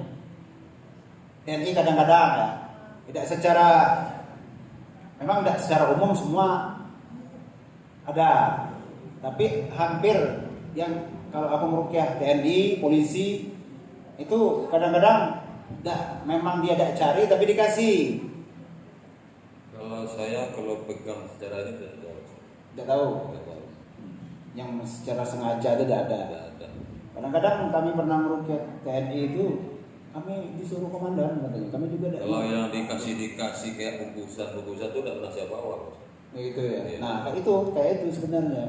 TNI kadang-kadang ya, tidak secara, memang tidak secara umum semua ada, tapi hampir yang kalau aku merukyah TNI, polisi itu kadang-kadang memang dia tidak cari tapi dikasih. Kalau saya kalau pegang secara ini tidak ada. Tidak tahu. Tidak tahu. Yang secara sengaja itu tidak ada. Tidak ada. Kadang-kadang kami pernah merukyah TNI itu, kami disuruh komandan katanya. Kami juga tidak. Kalau yang dikasih kayak bungkusan itu tidak pernah saya bawa. Gitu ya. Iya. Nah, kayak itu sebenarnya.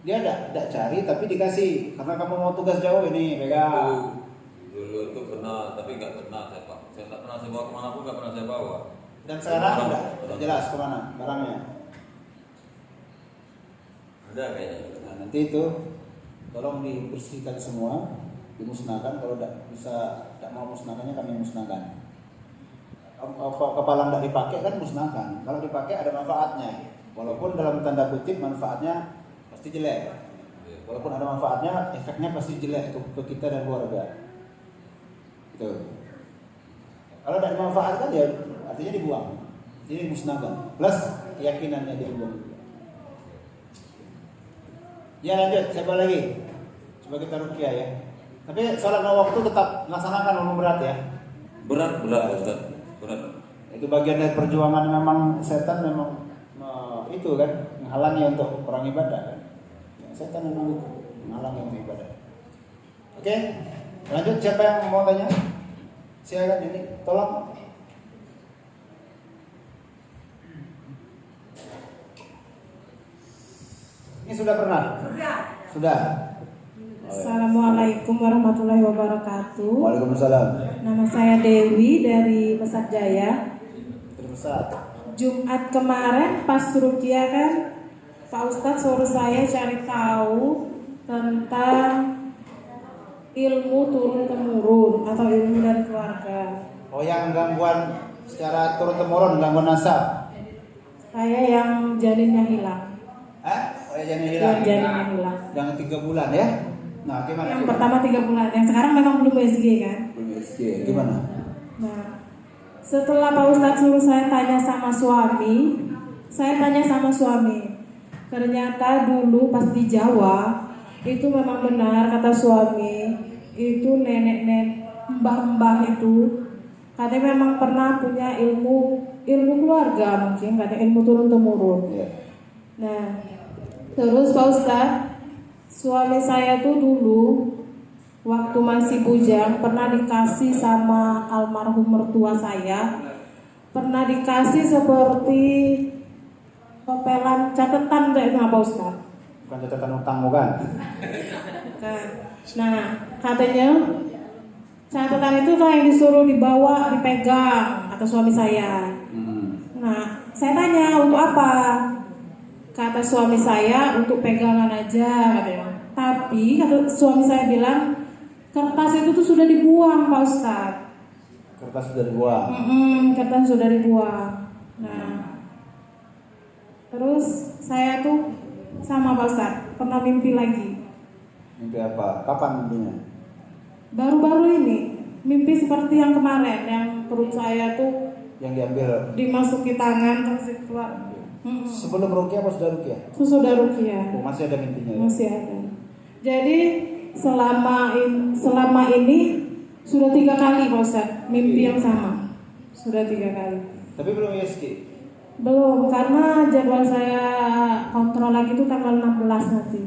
Dia tidak cari tapi dikasih karena kamu mau tugas jauh ini pegang. Dulu itu pernah, tapi nggak pernah saya bawa. Saya tak pernah saya bawa kemana pun nggak pernah saya bawa. Dan sekarang Orang- tidak jelas kemana barangnya. Ada kayaknya. Nah, nanti itu tolong dibersihkan semua, dimusnahkan. Kalau tidak mau musnahkannya kami musnahkan. Kepala tidak dipakai kan musnahkan. Kalau dipakai ada manfaatnya. Walaupun dalam tanda kutip manfaatnya pasti jelek. Walaupun ada manfaatnya, efeknya pasti jelek ke kita dan keluarga. Gitu. Kalau tidak dimanfaatkan ya artinya dibuang. Jadi musnahkan. Plus keyakinannya dibuang. Ya lanjut, siapa lagi? Coba kita rukyah ya. Tapi sholat lima waktu tetap laksanakan walaupun berat ya. Berat Ustaz. Berat. Itu bagian dari perjuangan, memang setan memang itu kan menghalangi untuk orang ibadah kan. Ya, setan memang itu menghalangi untuk ibadah. Oke, lanjut, siapa yang mau tanya? Silakan ini, tolong. Ini sudah pernah? Sudah. Assalamualaikum warahmatullahi wabarakatuh. Waalaikumsalam. Nama saya Dewi dari Mesat Jaya. Terbesar. Jumat kemarin pas ruqyah kan, Pak Ustadz suruh saya cari tahu tentang ilmu turun temurun atau ilmu dari keluarga. Oh, yang gangguan secara turun temurun, gangguan nasab. Saya yang janinnya hilang. Oh, yang janin hilang. Yang janinnya hilang. Yang 3 bulan ya? Nah, gimana? Yang pertama 3 bulan, yang sekarang memang belum USG kan? Belum USG. Gimana? Nah, setelah Pak Ustadz suruh saya tanya sama suami, ternyata dulu pas di Jawa itu memang benar kata suami, itu nenek-nenek, mbah-mbah itu katanya memang pernah punya ilmu keluarga, mungkin katanya ilmu turun temurun. Iya. Nah, terus Pak Ustadz, suami saya tuh dulu waktu masih bujang pernah dikasih sama almarhum mertua saya, pernah dikasih seperti topelan catatan kayak itu apa Ustaz? Bukan catatan utang bukan? Bukan. Nah, katanya catatan itu tuh yang disuruh dibawa, dipegang kata suami saya. Nah, saya tanya untuk apa? Kata suami saya untuk pegangan aja katanya. Tapi kata suami saya bilang kertas itu tuh sudah dibuang Pak Ustadz. Kertas sudah dibuang. Kertas sudah dibuang. Nah, terus saya tuh sama Pak Ustadz pernah mimpi lagi. Mimpi apa? Kapan mimpinya? Baru-baru ini mimpi seperti yang kemarin, yang perut saya tuh Yang diambil. dimasuki tangan terus keluar. Sebelum ruqyah apa sudah ruqyah? Sudah ruqyah. Oh, masih ada mimpinya ya? Masih ada. Jadi selama ini sudah 3 kali Pak Ustadz mimpi yang sama. Sudah 3 kali. Tapi belum USG? Belum, karena jadwal saya kontrol lagi itu tanggal 16 nanti.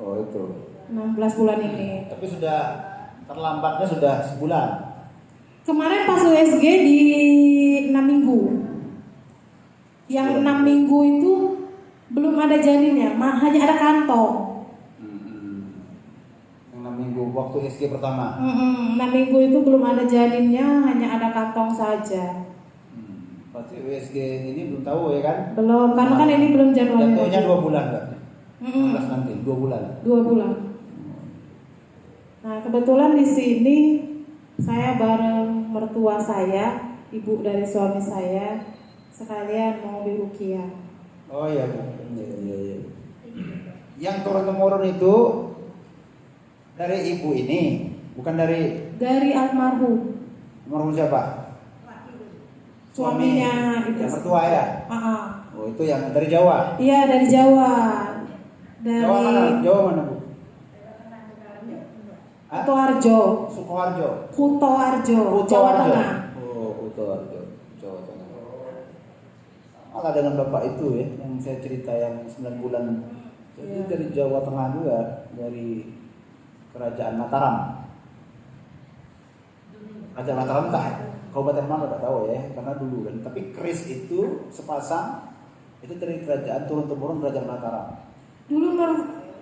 Oh, itu. 16 bulan ini. Tapi sudah terlambatnya sudah sebulan. Kemarin pas USG di 6 minggu. Yang 6 minggu itu belum ada janinnya, hanya ada kantong. Yang 6 minggu waktu USG pertama. 6 minggu itu belum ada janinnya, hanya ada kantong saja. Pasti USG ini belum tahu ya kan? Belum, karena kan ini belum jadwalnya. Jatuhnya 2 bulan kan? 16 nanti, 2 bulan. 2 bulan. Nah, kebetulan di sini saya bareng mertua saya, ibu dari suami saya, sekalian mau diruqyah. Oh iya, Bu. Iya. Yang turun temurun itu dari ibu ini, bukan dari Almarhum. almarhum siapa? Suaminya itu. Yang mertua ya? Oh, itu yang dari Jawa. Iya, dari Jawa. Dari Jawa mana? Jawa mana, Bu? Kutoarjo. Kutoarjo. Jawa Tengah. Oh, Kutoarjo, Jawa Tengah. Malah dengan bapak itu ya, yang saya cerita yang 9 bulan. Jadi dari Jawa Tengah juga, dari Kerajaan Mataram. Kerajaan Mataram entah kabupaten mana tidak tahu ya, karena dulu kan. Tapi keris itu sepasang itu dari kerajaan turun temurun Kerajaan Mataram.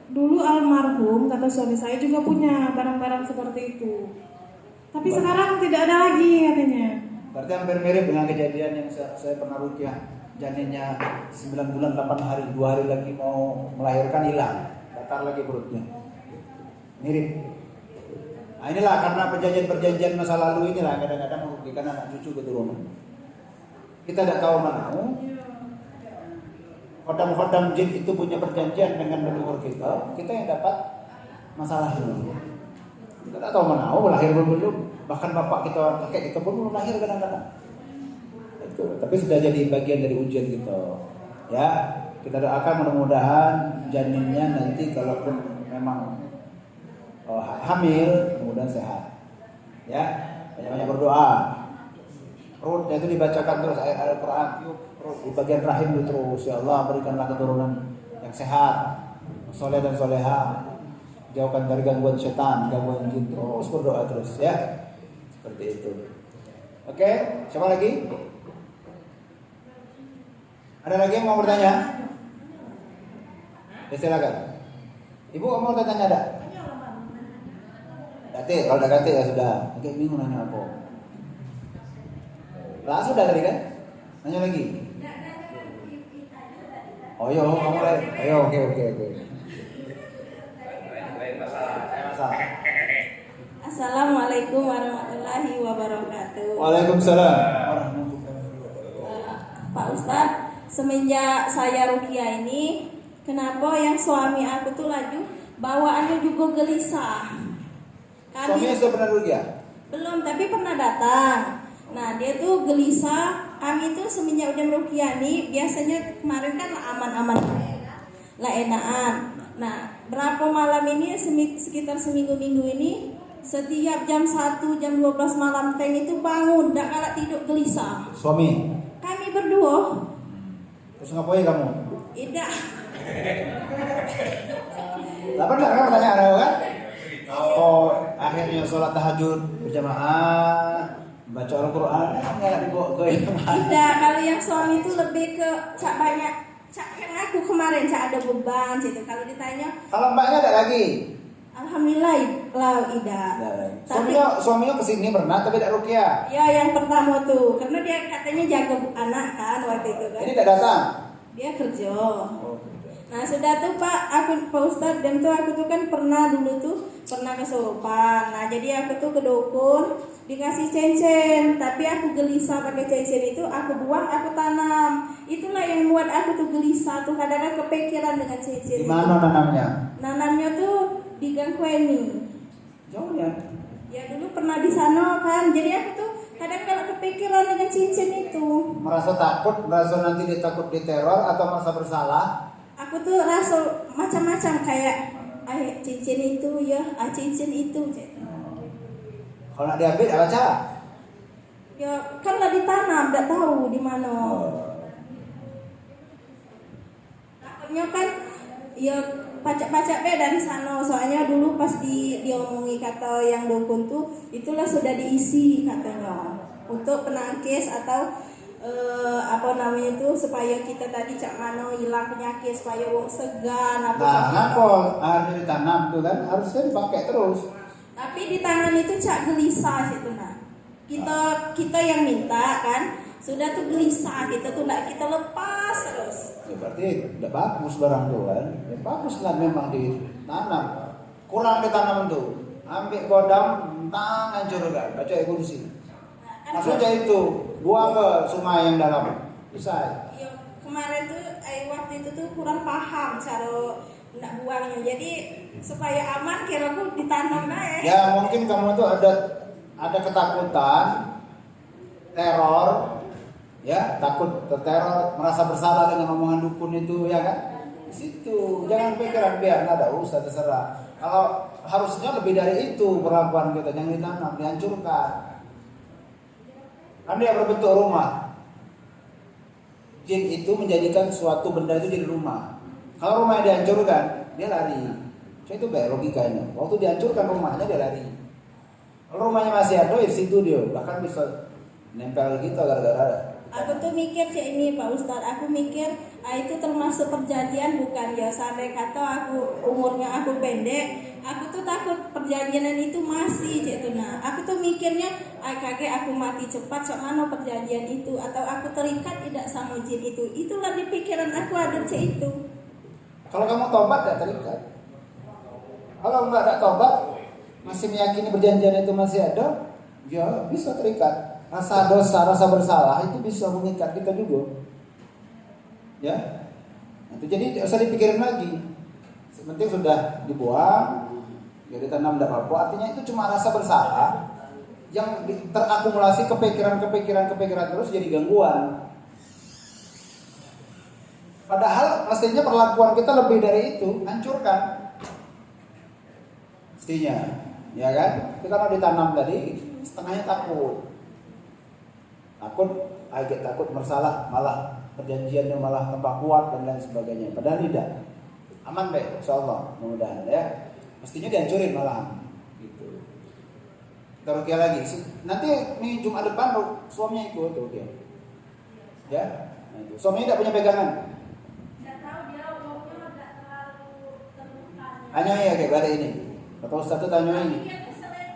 Dulu almarhum kata suami saya juga punya barang-barang seperti itu. Tapi sekarang tidak ada lagi katanya. Berarti hampir mirip dengan kejadian yang saya pernah ruqyah. Janinnya 9 bulan 8 hari, 2 hari lagi mau melahirkan hilang, datar lagi perutnya. Mirip. Nah, inilah karena perjanjian-perjanjian masa lalu inilah kadang-kadang merugikan anak cucu keturunan. Kita tidak tahu mana. Khodam jin itu punya perjanjian dengan leluhur kita yang dapat masalah ini. Kita tidak tahu mana, lahir belum, bahkan bapak kita, kakek kita pun belum lahir kadang-kadang. Itu, tapi sudah jadi bagian dari ujian kita. Ya, kita doakan mudah-mudahan janinnya nanti kalaupun memang hamil, mudah-mudahan sehat. Ya, banyak-banyak berdoa. Perutnya itu dibacakan terus ayat Al-Quran, di bagian rahim itu terus. Ya Allah, berikanlah keturunan yang sehat, soleh dan soleha, jauhkan dari gangguan setan, gangguan jin, terus berdoa terus ya. Seperti itu. Oke, siapa lagi? Ada lagi yang mau bertanya? Ya, silakan. Ibu mau bertanya ada? Kate, kalau udah kate ya sudah. Oke, bingung nanya apa? Lah sudah tadi kan? Nanya lagi. Oh iya, kamu mulai. Ayo, oke. Masalah. Assalamualaikum warahmatullahi wabarakatuh. Waalaikumsalam. Pak Ustadz, semenjak saya ruqyah ini, kenapa yang suami aku tuh laju bawaannya juga gelisah. Suaminya sudah pernah ruqyah? Belum, tapi pernah datang. Nah, dia tuh gelisah. Kami tuh semenjak udah ruqyah nih, biasanya kemarin kan aman-aman lah enakan. Nah, berapa malam ini sekitar seminggu-minggu ini, setiap jam 1, jam 12 malam teng itu bangun, tidak kalah tidur gelisah. Suami? Kami berdua. Terus ngapain kamu? Tidak. Lah pernah kan pertanyaan aku kan? Oh, akhirnya sholat tahajud berjamaah, baca Al-Quran, enggak dibawa ke Tidak, kalau yang suami itu lebih ke cak banyak, cak yang aku kemarin cak ada beban gitu. Kalau ditanya, kalau mbaknya ada lagi? alhamdulillah lah tidak. Tapi Suaminya kesini pernah tapi tidak ruqyah. ya yang pertama tuh, karena dia katanya jaga anak kan waktu itu kan. Ini tidak datang. Dia kerja. Nah sudah tuh Pak Ustadz, dan tuh aku tuh kan pernah kesurupan. Nah jadi aku tuh ke dukun dikasih cincin, tapi aku gelisah pakai cincin itu, aku buang, aku tanam. Itulah yang buat aku tuh gelisah tuh, kadang-kadang kepikiran dengan cincin. Di mana nanamnya? Nanamnya tuh di Gang Kueni. Jauhnya. Ya dulu pernah di sana kan. Jadi aku tuh kadang kalau kepikiran dengan cincin itu. Merasa takut, merasa nanti ditakut diteror atau merasa bersalah? Aku tuh rasa macam-macam kayak cincin itu ya, cincin itu. Kalau nak diambil apa baca? Ya kan lah ditanam, tidak tahu di mana. Takutnya kan ya pacak-pacak dari sana. Soalnya dulu pas diomongi kata yang dukun tuh, itulah sudah diisi katanya untuk penangkis atau apa namanya itu, supaya kita tadi cak mano hilang penyakit, supaya wong segan apa. Nah, kenapa harusnya ditanam tuh kan? Harusnya dipakai terus. Tapi di tangan itu cak gelisah situ nah. Kita yang minta kan, sudah tuh gelisah, kita tuh nak kita lepas terus. Ya berarti tidak bagus barang tuh kan? Ya bagus lah memang ditanam. Kurang ditanam tuh. Ambil godam, tang hancur kan? Baca evolusi. Maksudnya itu buang ke sungai yang dalam. Bisa. Ya, kemarin tuh waktu itu tuh kurang paham cara nak buangnya. Jadi supaya aman kiraku ditanam aja. Ya mungkin kamu tuh ada ketakutan, teror, ya takut terteror, merasa bersalah dengan omongan dukun itu ya kan? Di situ jangan pikiran biar nggak ada usah terserah. Kalau harusnya lebih dari itu perlakuan kita, jangan ditanam, dihancurkan. Kan dia berbentuk rumah. Jin itu menjadikan suatu benda itu jadi rumah. Kalau rumahnya dihancurkan, dia lari. So itu kayak logikanya. Waktu dihancurkan rumahnya dia lari. Kalau rumahnya masih ada, di situ dia bahkan bisa nempel gitu gara-gara. Aku tuh mikir ini Pak Ustadz, aku mikir itu termasuk perjanjian bukan ya, sampai kata aku umurnya aku pendek, aku tuh takut perjanjian itu masih gitu. Nah aku tuh mikirnya kakek aku mati cepat, soalnya perjanjian itu, atau aku terikat tidak sama jin itu. Itulah di pikiran aku ada itu. Kalau kamu tobat tidak terikat. Kalau enggak ada tobat, masih meyakini perjanjian itu masih ada, ya bisa terikat. Rasa dosa, rasa bersalah itu bisa mengikat kita juga. Ya. Nah, jadi tidak usah dipikirin lagi. Sepenting sudah dibuang, ya ditanam tidak apa-apa. Artinya itu cuma rasa bersalah yang terakumulasi kepikiran terus jadi gangguan. Padahal mestinya perlakuan kita lebih dari itu, hancurkan. Mestinya, ya kan? Kita kalau ditanam tadi setengahnya takut bersalah, malah perjanjiannya malah tambah kuat dan lain sebagainya. Padahal tidak. Aman baik, insyaallah, mudah-mudahan ya. Mestinya dihancurin malah. Gitu. Kita ruqyah lagi. Nanti minggu Jumat depan suaminya ikut ruqyah. Ya. Nah, itu. Suaminya tidak punya pegangan. Tidak tahu dia umurnya tidak terlalu terbuka. Hanya ya kayak pada ini. Kata Ustaz itu tanya ini. Dia tuh selain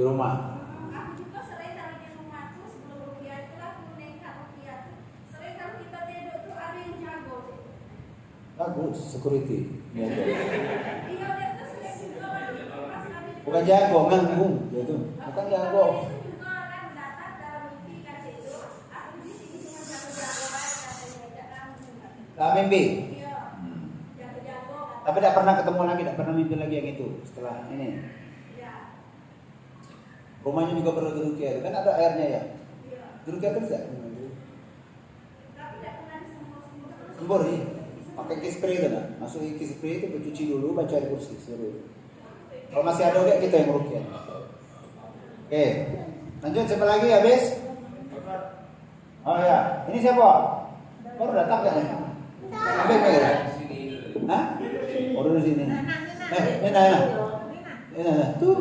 rumah. Aku juga sering kalau di rumah tuh sebelum rupiah itu aku nekat rupiah tuh sering kalau kita tidur tuh ada yang jago sih. Bagus, security. Ya, Iya dia tuh sering juga pas kami bukan jago, nganggung dia tuh. Bukan jago. itu juga orang datang dalam mimpi kasih itu aku di sini cuma jago-jago aja katanya jangan Mimpi. iya jago-jago Tapi tidak pernah ketemu lagi, tidak pernah mimpi lagi yang itu setelah ini. ya Rumahnya juga perlu dirukiah, kan ada airnya ya. iya Dirukiah kan tidak? tapi tidak pernah disembur-sembur terus Sembur sih. Pakai kispray itu kan. Masuk kispray itu bercuci dulu, baca air kursi seluruh. Kalau masih ada kayak kita yang merukiah. Oke. Lanjut siapa lagi habis? Oh ya, ini siapa? Baru datang kan? Habis ya? Hah? Oh di sini. Nina. Tuh.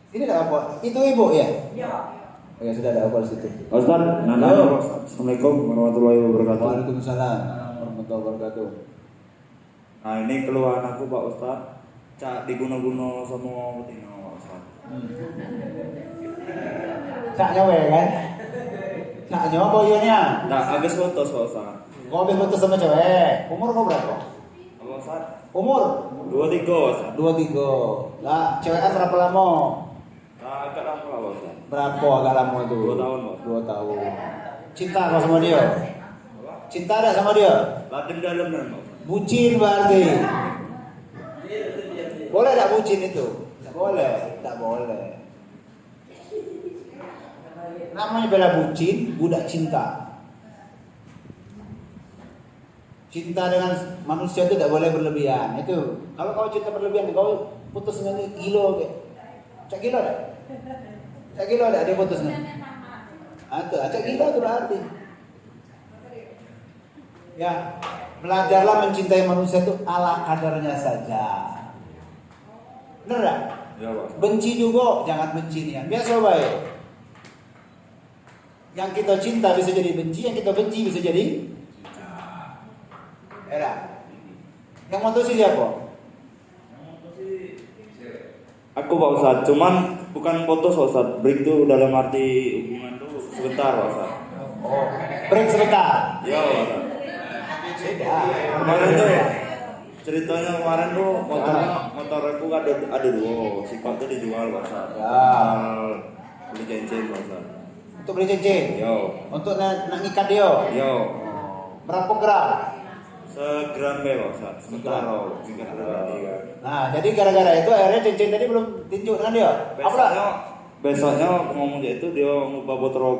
Ini ada apa? Itu ibu ya? Oh ya sudah ada apa di situ. Ustaz, Halo. Assalamualaikum warahmatullahi wabarakatuh. Waalaikumsalam warahmatullahi wabarakatuh. Nah ini keluhan aku Pak Ustaz, cak diguna-guna sama betina Pak Ustaz. Cak nyawa kan? Cak nyawa boyonya. Nah habis putus Pak Ustaz. Kau habis putus sama cewek. Umur kau berapa? Apa Ustaz? Umur 23 Ustaz. 23. Lah, cewekan berapa lama? Nah agak lama lah Pak Ustaz. Berapa agak lama itu? 2 tahun Pak. 2 tahun. Cinta kau sama dia? Cinta ada sama dia? Latin dalam dan Pak Ustaz. Bucin berarti. Boleh tak bucin itu? Tak boleh. Tak boleh. Namanya bela bucin, budak cinta. Cinta dengan manusia itu tidak boleh berlebihan. Itu kalau kau cinta berlebihan, kau putus dengan dia gilo, cak gilo dah. Cak gilo dah dia putus dengan. Itu, cak gilo itu berarti. Ya, belajarlah mencintai manusia itu ala kadarnya saja. Benar tak? Ya Pak. Benci juga, jangan benci nih. Biasa baik. Yang kita cinta bisa jadi benci, yang kita benci bisa jadi era. Yang mutusin siapa? Aku Pak Ustaz, cuman bukan putus Pak Ustaz. Break itu dalam arti hubungan tuh sebentar Pak Ustaz. Oh, break sebentar. Ya Pak Ustaz. Sudah. Kemarin tuh ceritanya kemarin tuh motor aku ada 2, sikap tuh dijual Pak Ustaz. Ya. Beli cincin Pak Ustaz. Untuk beli cincin. Yo. Untuk nak ngikat dia. Yo. Berapa gram? Segram be Pak Ustaz. Sementara tingkat pribadi kan. Nah, jadi gara-gara itu akhirnya cincin tadi belum tinjuk dengan dia. Apa? Besoknya ngomong dia itu dia ngubah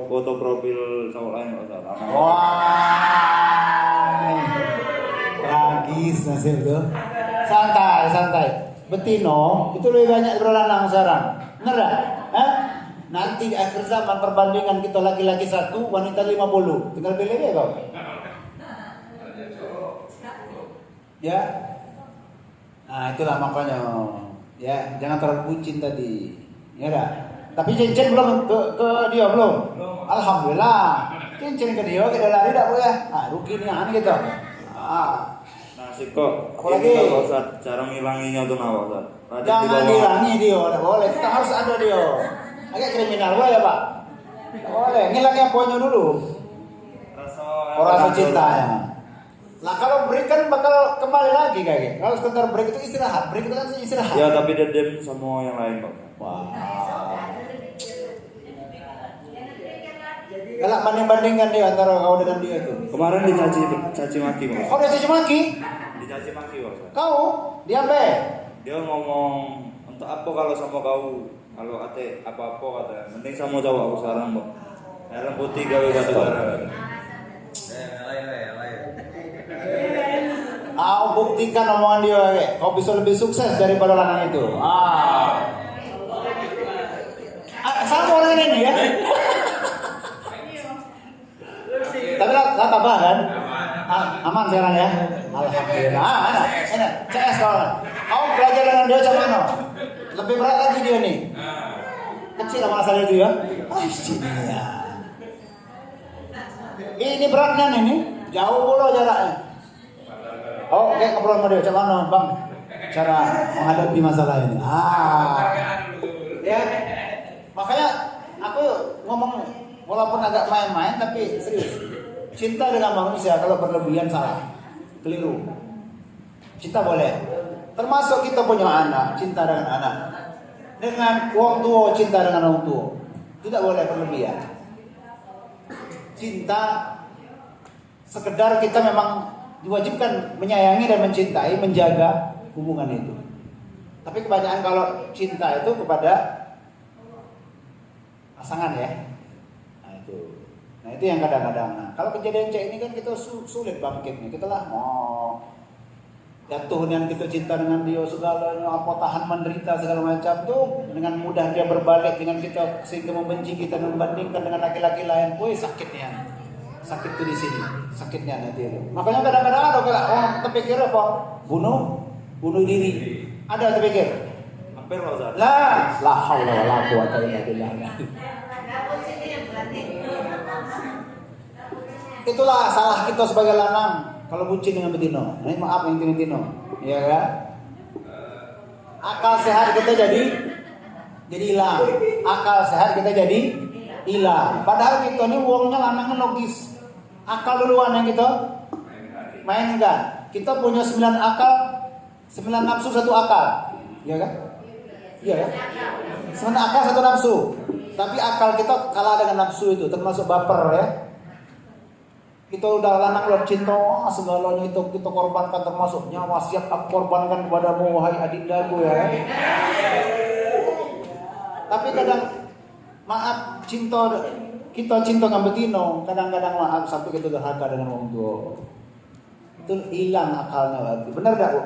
foto profil cowok lain Pak Ustaz. Wah. Tragis nasib tuh. Santai. Betino itu lebih banyak berlanang sekarang. Benar tak? Nanti di akhir zaman perbandingan kita laki-laki 1, wanita 50. Tinggal pilih ya kau. Ya. Nah, itulah makanya. Ya, jangan terlalu bucin tadi. Ya dah. Tapi cincin belum ke dia belum? Alhamdulillah. Cincin ke dia kita lari tak boleh. Ah, rugi nih gitu. Ah. Nah, sih kok Apalagi? ini Pak Ustaz, cara ngilanginya tuh nah Pak Ustaz. Jangan dihilangi dia, tidak boleh. Kita harus ada dia. Agak kriminal boleh Pak. Boleh. Ngilangnya poinnya dulu. Rasa cintanya. Lah kalau break kan bakal kembali lagi kayak. Kalau sekedar break itu istirahat. Break itu kan istirahat. Ya tapi dedem sama yang lain Pak. Wah. Galak banding-bandingkan dia antara kau dengan dia itu. Kemarin dicaci maki Pak. Kau udah caci maki? Dicaci maki Pak Ustaz. Kau diam be. Dia ngomong untuk apa kalau sama kau, kalau ate apa-apa katanya. Mending sama cowok aku sekarang Pak. Helm putih gawe batu bara. Buktikan omongan dia kayak. Kau bisa lebih sukses daripada lanang itu. Sama orang ini ya. Tapi lah tambah kan? Aman sekarang ya. Alhamdulillah. Enak. CS kawan. Kau belajar dengan dia macam mana? Lebih berat lagi dia nih. Kecil lah masalah itu ya. Ini beratnya nih. Jauh pula jaraknya. Oh, oke ngobrol sama dia. Macam mana bang? cara menghadapi masalah ini. Ya. Makanya aku ngomong walaupun agak main-main tapi serius. Cinta dengan manusia kalau berlebihan salah, keliru. Cinta boleh. Termasuk kita punya anak, cinta dengan anak. Dengan wong tua, cinta dengan wong tua. Tidak boleh berlebihan. Cinta sekedar kita memang diwajibkan menyayangi dan mencintai, menjaga hubungan itu. Tapi kebanyakan kalau cinta itu kepada pasangan ya. Nah itu yang kadang-kadang. Nah, kalau kejadian cek ini kan kita sulit bangkitnya. Kita lah jatuh dengan kita cinta dengan dia segalanya, apa tahan menderita segala macam tuh dengan mudah dia berbalik dengan kita sehingga membenci kita dan membandingkan dengan laki-laki lain. Woi sakitnya. Sakit tuh di sini, sakitnya nanti itu. Makanya kadang-kadang ada orang terpikir apa? Bunuh diri. Ada terpikir? Hampir Pak Ustaz. La haula wala quwata illa billah. Itulah salah kita sebagai lanang kalau bucin dengan betino. Ini maaf yang betino, ya kan? Akal sehat kita jadi hilang. Akal sehat kita jadi hilang. Padahal kita ini uangnya lanangnya logis. Akal duluan yang kita mainkan. Kita punya 9 akal, 9 nafsu 1 akal, ya kan? Iya ya. 9 akal 1 nafsu. Tapi akal kita kalah dengan nafsu itu, termasuk baper ya. Kita udah lanang udah cinta segalanya itu kita korbankan, termasuk nyawa siap aku korbankan kepadamu wahai adindaku ya. Tapi kadang maaf kita cinta dengan betino, kadang-kadang maaf sampai kita durhaka dengan orang tua. Itu hilang akalnya berarti. Benar enggak, Bu?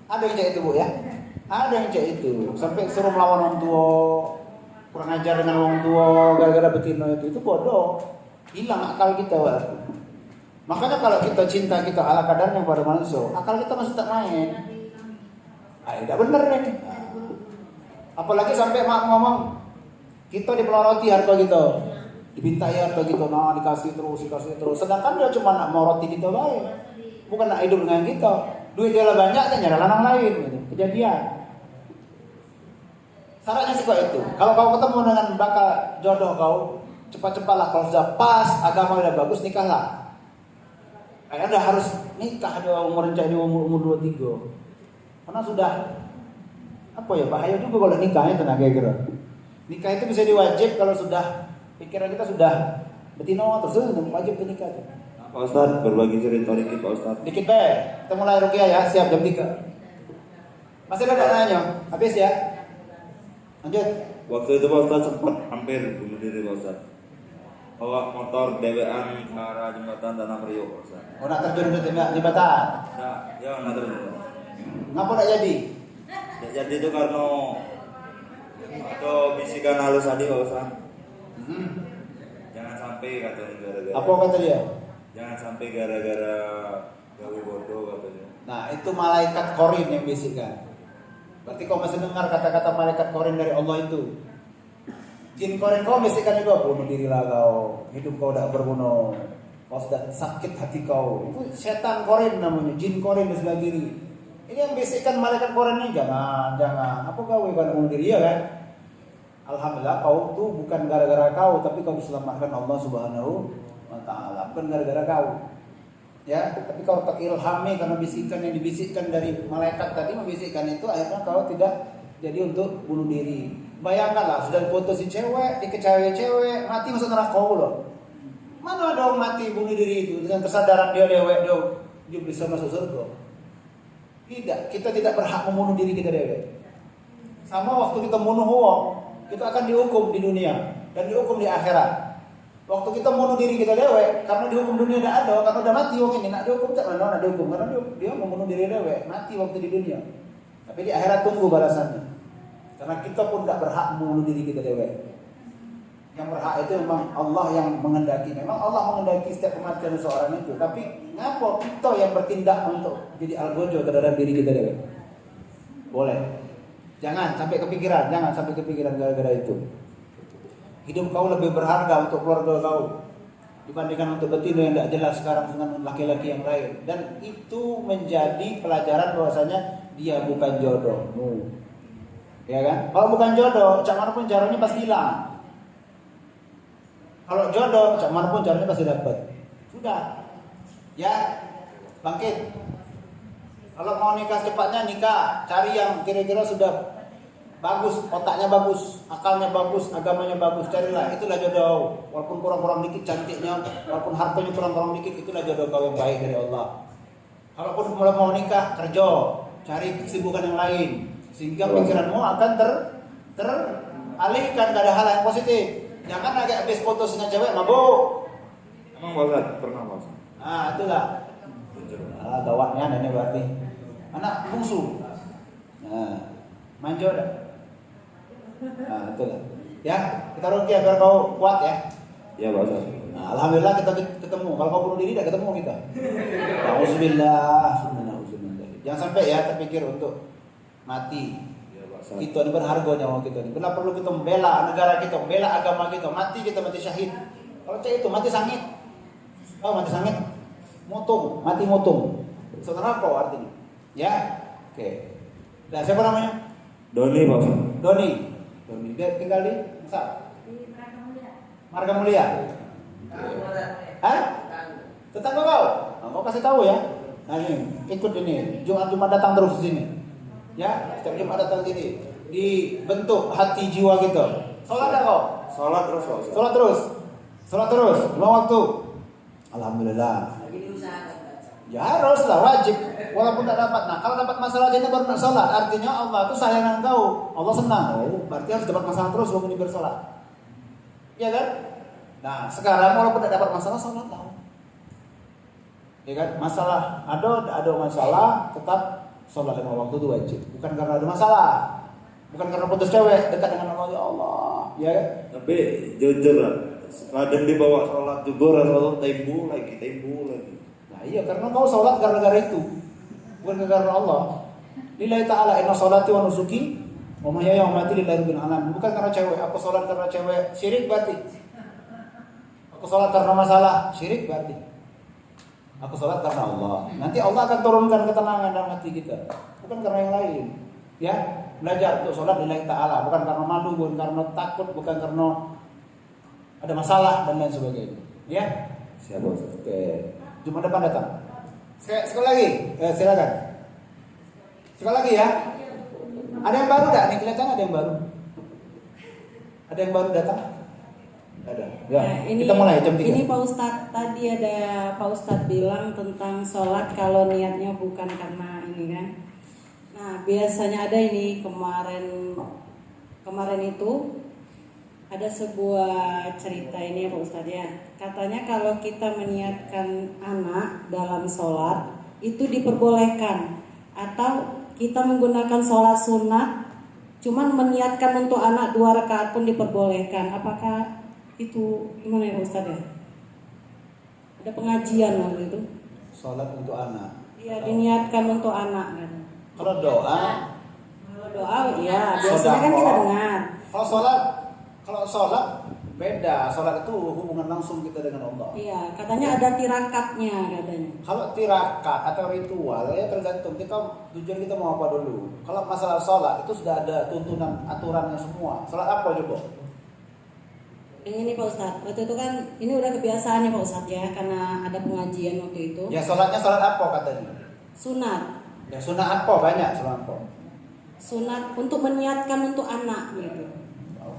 Ada yang cek itu, Bu ya? Ada yang cek itu, sampai suruh melawan orang tua, kurang ajar dengan orang tua gara-gara betino itu bodoh. Hilang akal kita berarti. Makanya kalau kita cinta kita ala kadarnya pada manusia, akal kita masih tak main. Tidak benar nih. Apalagi sampai mak ngomong kita dipeloroti harta kita, dibintai harta kita, nah dikasih terus. Sedangkan dia cuma nak mau roti kita baik, bukan nak hidup dengan kita. Duit dia lah banyak, kan nyari lanang lain. Gitu. Kejadian. Syaratnya sih kok itu. Kalau kau ketemu dengan bakal jodoh kau, cepat-cepatlah. Kalau sudah pas, agama sudah bagus, nikahlah. Anda harus nikah ada umur umur 23. Karena sudah apa ya, bahaya juga kalau nikahnya tenaga kira. Nikah itu bisa diwajib kalau sudah pikiran kita sudah betino terus wajib nikah. Pak Ustaz berbagi cerita dikit Pak Ustaz. Dikit baik. Kita mulai ruqyah ya, siap jam 3. Masih ada nanya? Habis ya? Lanjut. Waktu itu Pak Ustaz sempat hampir bunuh diri Pak Ustaz. Bawa motor dewean ke arah jembatan Tanah Priok Pak Ustaz. Oh nak terjun ke jembatan? Nah, ya nak terjun. Ngapa tak jadi? Ya, jadi itu karena ada bisikan halus tadi Pak Ustaz. Jangan sampai katanya gara-gara. Apa kata dia? Jangan sampai gara-gara gawe bodoh katanya. Nah itu malaikat korin yang bisikan. Berarti kau masih dengar kata-kata malaikat korin dari Allah itu. Jin korin kau bisikan juga, bunuh dirilah kau, hidup kau tidak berguna, kau sudah sakit hati kau. Itu setan korin namanya, jin korin di sebelah kiri. Ini yang bisikan malaikat korin ini, jangan. Apa kau ikan bunuh diri ya kan? Alhamdulillah kau tuh bukan gara-gara kau, tapi kau diselamatkan Allah Subhanahu wa Ta'ala, bukan gara-gara kau. Ya, tapi kalau terilhami karena bisikan yang dibisikkan dari malaikat tadi membisikkan itu, akhirnya kau tidak jadi untuk bunuh diri. Bayangkanlah sudah diputusin cewek, dikecewain cewek, mati masuk neraka loh. Mana ada orang mati bunuh diri itu dengan kesadaran dia bisa masuk surga? Tidak, kita tidak berhak membunuh diri kita dewek. Sama waktu kita bunuh orang, kita akan dihukum di dunia dan dihukum di akhirat. Waktu kita bunuh diri kita dewek, karena dihukum dunia tidak ada, karena udah mati orang ini, nak dihukum tak mana, nak dihukum karena dia membunuh diri dewek, mati waktu di dunia. Tapi di akhirat tunggu balasannya. Karena kita pun tidak berhak membunuh diri kita dewek. Yang berhak itu memang Allah yang menghendaki. Memang Allah menghendaki setiap kematian seorang itu. Tapi ngapa kita yang bertindak untuk jadi algojo terhadap diri kita dewek? Boleh. Jangan sampai kepikiran gara-gara itu. Hidup kau lebih berharga untuk keluarga kau. dibandingkan untuk betina yang tidak jelas sekarang dengan laki-laki yang lain. Dan itu menjadi pelajaran bahwasanya dia bukan jodohmu. Ya kan? Kalau bukan jodoh, cak mana pun caranya pasti hilang. Kalau jodoh, cak mana pun caranya pasti dapat. Sudah. Ya, bangkit. Kalau mau nikah secepatnya nikah, cari yang kira-kira sudah bagus, otaknya bagus, akalnya bagus, agamanya bagus, carilah, itulah jodoh. Walaupun kurang-kurang dikit cantiknya, walaupun hartanya kurang-kurang dikit, itulah jodoh kau yang baik dari Allah. Kalaupun mau nikah, kerja, cari kesibukan yang lain, sehingga pikiranmu akan teralihkan ke hal yang positif. Jangan lagi habis foto dengan cewek mabuk. Emang Pak Ustaz pernah Pak Ustaz? Itulah. Gawatnya ini berarti anak bungsu. Manjo dah. Itulah. Ya, kita rukyah biar kau kuat ya. Iya Pak Ustaz. Alhamdulillah kita ketemu. Kalau kau bunuh diri tidak ketemu kita. Auzubillah. Jangan sampai ya terpikir untuk mati. Kita ini berharga nyawa kita ini. Bila perlu kita membela negara kita, membela agama kita, mati kita mati syahid. Kalau cek itu mati sangit. Oh, mati sangit. Mutung, mati mutung. Saudara kau artinya. Ya. Oke. Nah, siapa namanya? Doni Pak Ustaz. Doni. Dia tinggal di Mesar. Marga Mulia. Tetangga kau? Kau kasih tahu ya. Nah ini, ikut ini. Jumat datang terus di sini. Ya, setiap Jumat datang sini. Dibentuk hati jiwa kita. Salat dah kau? Salat terus Pak Ustaz. Salat terus. Salat terus. Lima waktu. Alhamdulillah. Ya haruslah wajib. Walaupun tidak dapat. Nah kalau dapat masalah jadi baru nak salat. Artinya Allah itu sayang dengan kau. Allah senang. Oh, berarti harus dapat masalah terus sebelum ini bersalat. Ya kan? Nah sekarang walaupun tidak dapat masalah, salatlah. Ya kan? Masalah ada masalah, tetap sholat 5 waktu itu wajib. Bukan karena ada masalah, bukan karena putus cewek, dekat dengan Allah, ya Allah, ya kan? Tapi jujur lah, kadang dibawa sholat juga rasa tembu lagi. Nah iya, karena kau sholat gara-gara itu, bukan karena Allah. Lillahi ta'ala inna sholati wa nusuki wa mahyaya wa mamati lillahi rabbil alamin. Bukan karena cewek, aku sholat karena cewek, syirik berarti. Aku sholat karena masalah, syirik berarti. Aku sholat karena Allah. Nanti Allah akan turunkan ketenangan dalam hati kita. Bukan karena yang lain. Ya, belajar untuk sholat lillahi ta'ala. Bukan karena malu, bukan karena takut, bukan karena ada masalah dan lain sebagainya. Ya. Siap Ustaz. Oke. Jumat depan datang. Sekali lagi. Silakan. Sekali lagi ya. Ada yang baru enggak? Nih kelihatan ada yang baru. Ada yang baru datang? Ada. Ya, nah, ini, kita mulai jam 3. Ini Pak Ustadz, tadi ada Pak Ustadz bilang tentang sholat kalau niatnya bukan karena ini kan. Nah biasanya ada ini kemarin itu ada sebuah cerita ini ya Pak Ustadz ya. Katanya kalau kita meniatkan anak dalam sholat itu diperbolehkan. Atau kita menggunakan sholat sunat cuman meniatkan untuk anak 2 rakaat pun diperbolehkan. Apakah itu gimana ya Ustaz ya? Ada pengajian waktu itu. Sholat untuk anak. Iya, diniatkan untuk anak kan. Kalau doa, ya biasanya kan kita dengar. Kalau sholat beda. Sholat itu hubungan langsung kita dengan Allah. Iya, katanya ada tirakatnya katanya. Kalau tirakat atau ritual ya tergantung tujuan kita mau apa dulu. Kalau masalah sholat itu sudah ada tuntunan aturannya semua. Sholat apa coba? Ini Pak Ustadz, waktu itu kan ini udah kebiasaan ya Pak Ustadz ya, karena ada pengajian waktu itu. Ya sholatnya sholat apa katanya? Sunat. Ya sunat apa? Banyak sholat apa? Sunat untuk meniatkan untuk anak gitu.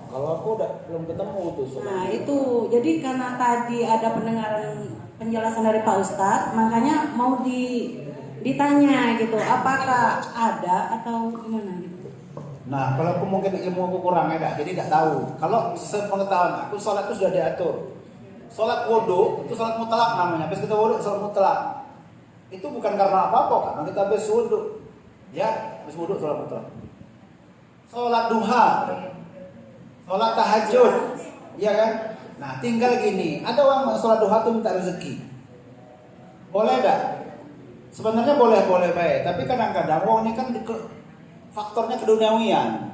Kalau aku belum ketemu tuh sholat. Nah itu, jadi karena tadi ada penjelasan dari Pak Ustadz, makanya mau ditanya gitu, apakah ada atau gimana gitu. Nah, kalau aku mungkin ilmu aku kurang ya, jadi tidak tahu. Kalau sepengetahuan aku, sholat itu sudah diatur. Sholat wudu itu sholat mutlak namanya. Habis kita wudu, sholat mutlak. Itu bukan karena apa-apa, karena kita habis wudu. Ya, habis wudu sholat mutlak. Sholat duha, sholat tahajud, ya kan? Nah, tinggal gini. Ada orang sholat duha itu minta rezeki. Boleh enggak? Sebenarnya boleh baik. Tapi kadang-kadang orang ini kan faktornya keduniawian.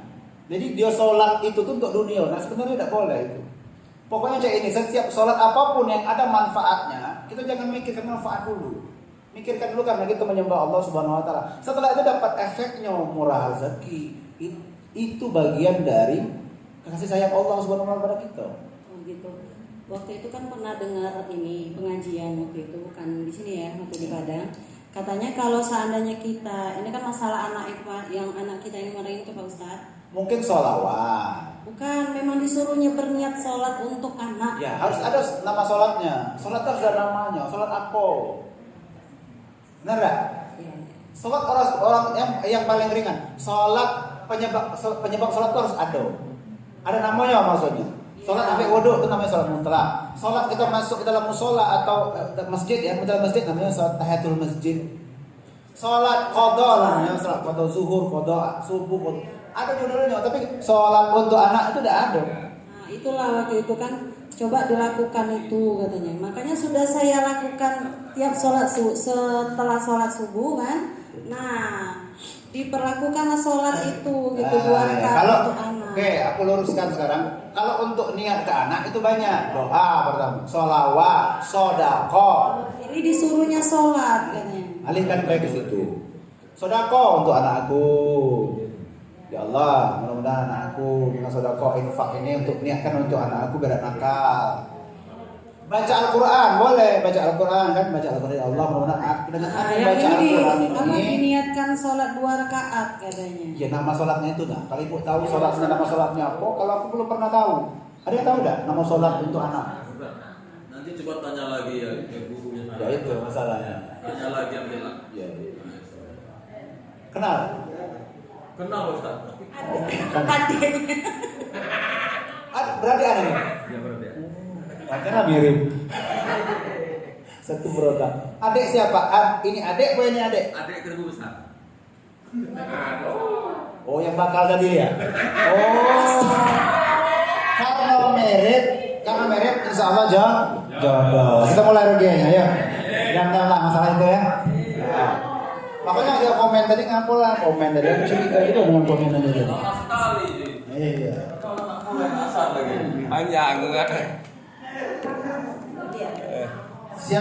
Jadi dia sholat itu tuh untuk dunia. Nah sebenarnya tidak boleh itu. Pokoknya cek ini, setiap sholat apapun yang ada manfaatnya, kita jangan mikirkan manfaat dulu. Mikirkan dulu karena kita menyembah Allah Subhanahu wa taala. Setelah itu dapat efeknya murah rezeki. Itu bagian dari kasih sayang Allah Subhanahu wa taala pada kita. Oh gitu. Waktu itu kan pernah dengar ini pengajian waktu itu kan di sini ya, waktu di Padang. Katanya kalau seandainya kita, ini kan masalah anak yang anak kita yang kemarin itu Pak Ustadz. Mungkin sholawat. Bukan, memang disuruhnya berniat sholat untuk anak. Ya, harus ada nama sholatnya. Sholat harus ada namanya. Sholat apa? Benar nggak? Ya. Sholat orang yang paling ringan. Sholat penyebab sholat itu harus ada. Ada namanya maksudnya. Sholat sampai wudhu itu namanya sholat mutlak. Sholat kita masuk ke dalam musola atau masjid ya, dalam masjid namanya sholat tahiyatul masjid. Sholat qadha namanya sholat qadha zuhur, qadha subuh, qadha. Ada judulnya, tapi sholat untuk anak itu tidak ada. Nah, itulah waktu itu kan coba dilakukan itu katanya. Makanya sudah saya lakukan tiap sholat setelah sholat subuh kan. Nah, diperlakukanlah sholat itu gitu dua rakaat kalau untuk anak. Oke, aku luruskan sekarang. Kalau untuk niat ke anak itu banyak. Doa pertama, sholawat, sodako. Ini disuruhnya sholat katanya. Alihkan baik ke situ. Sodako untuk anakku. Ya Allah, mudah-mudahan anakku dengan sodako infak ini untuk niatkan untuk anakku biar nakal. Baca Al-Quran boleh, baca Al-Quran kan, baca Al-Quran ya Allah mudah-mudahan dengan aku baca Al-Quran ini. Diniatkan sholat 2 rakaat katanya. Ya nama sholatnya itu nah. Kalau ibu tahu sholatnya nama sholatnya apa? Kalau aku belum pernah tahu. Ada yang tahu enggak nama sholat untuk anak? Nanti coba tanya lagi ya ke gurunya. Ya itu masalahnya. Tanya lagi yang bilang. Ya. Kenal? Kenal Ustaz. Berarti aneh. Ya berarti. Makanya mirip. Satu berotak. Adik siapa? Ini adik apa ini adik? Adik kedua Ustaz. Oh yang bakal tadi ya? Oh. Karena merit insya Allah jodoh. Kita mulai rugianya ya. Jangan lah masalah itu ya. Nah. Makanya dia komen tadi ngapul lah komen tadi. Aku curiga juga dengan komen tadi. Lama sekali. Iya. Kalau aku yang asal lagi. Hanya aku kan.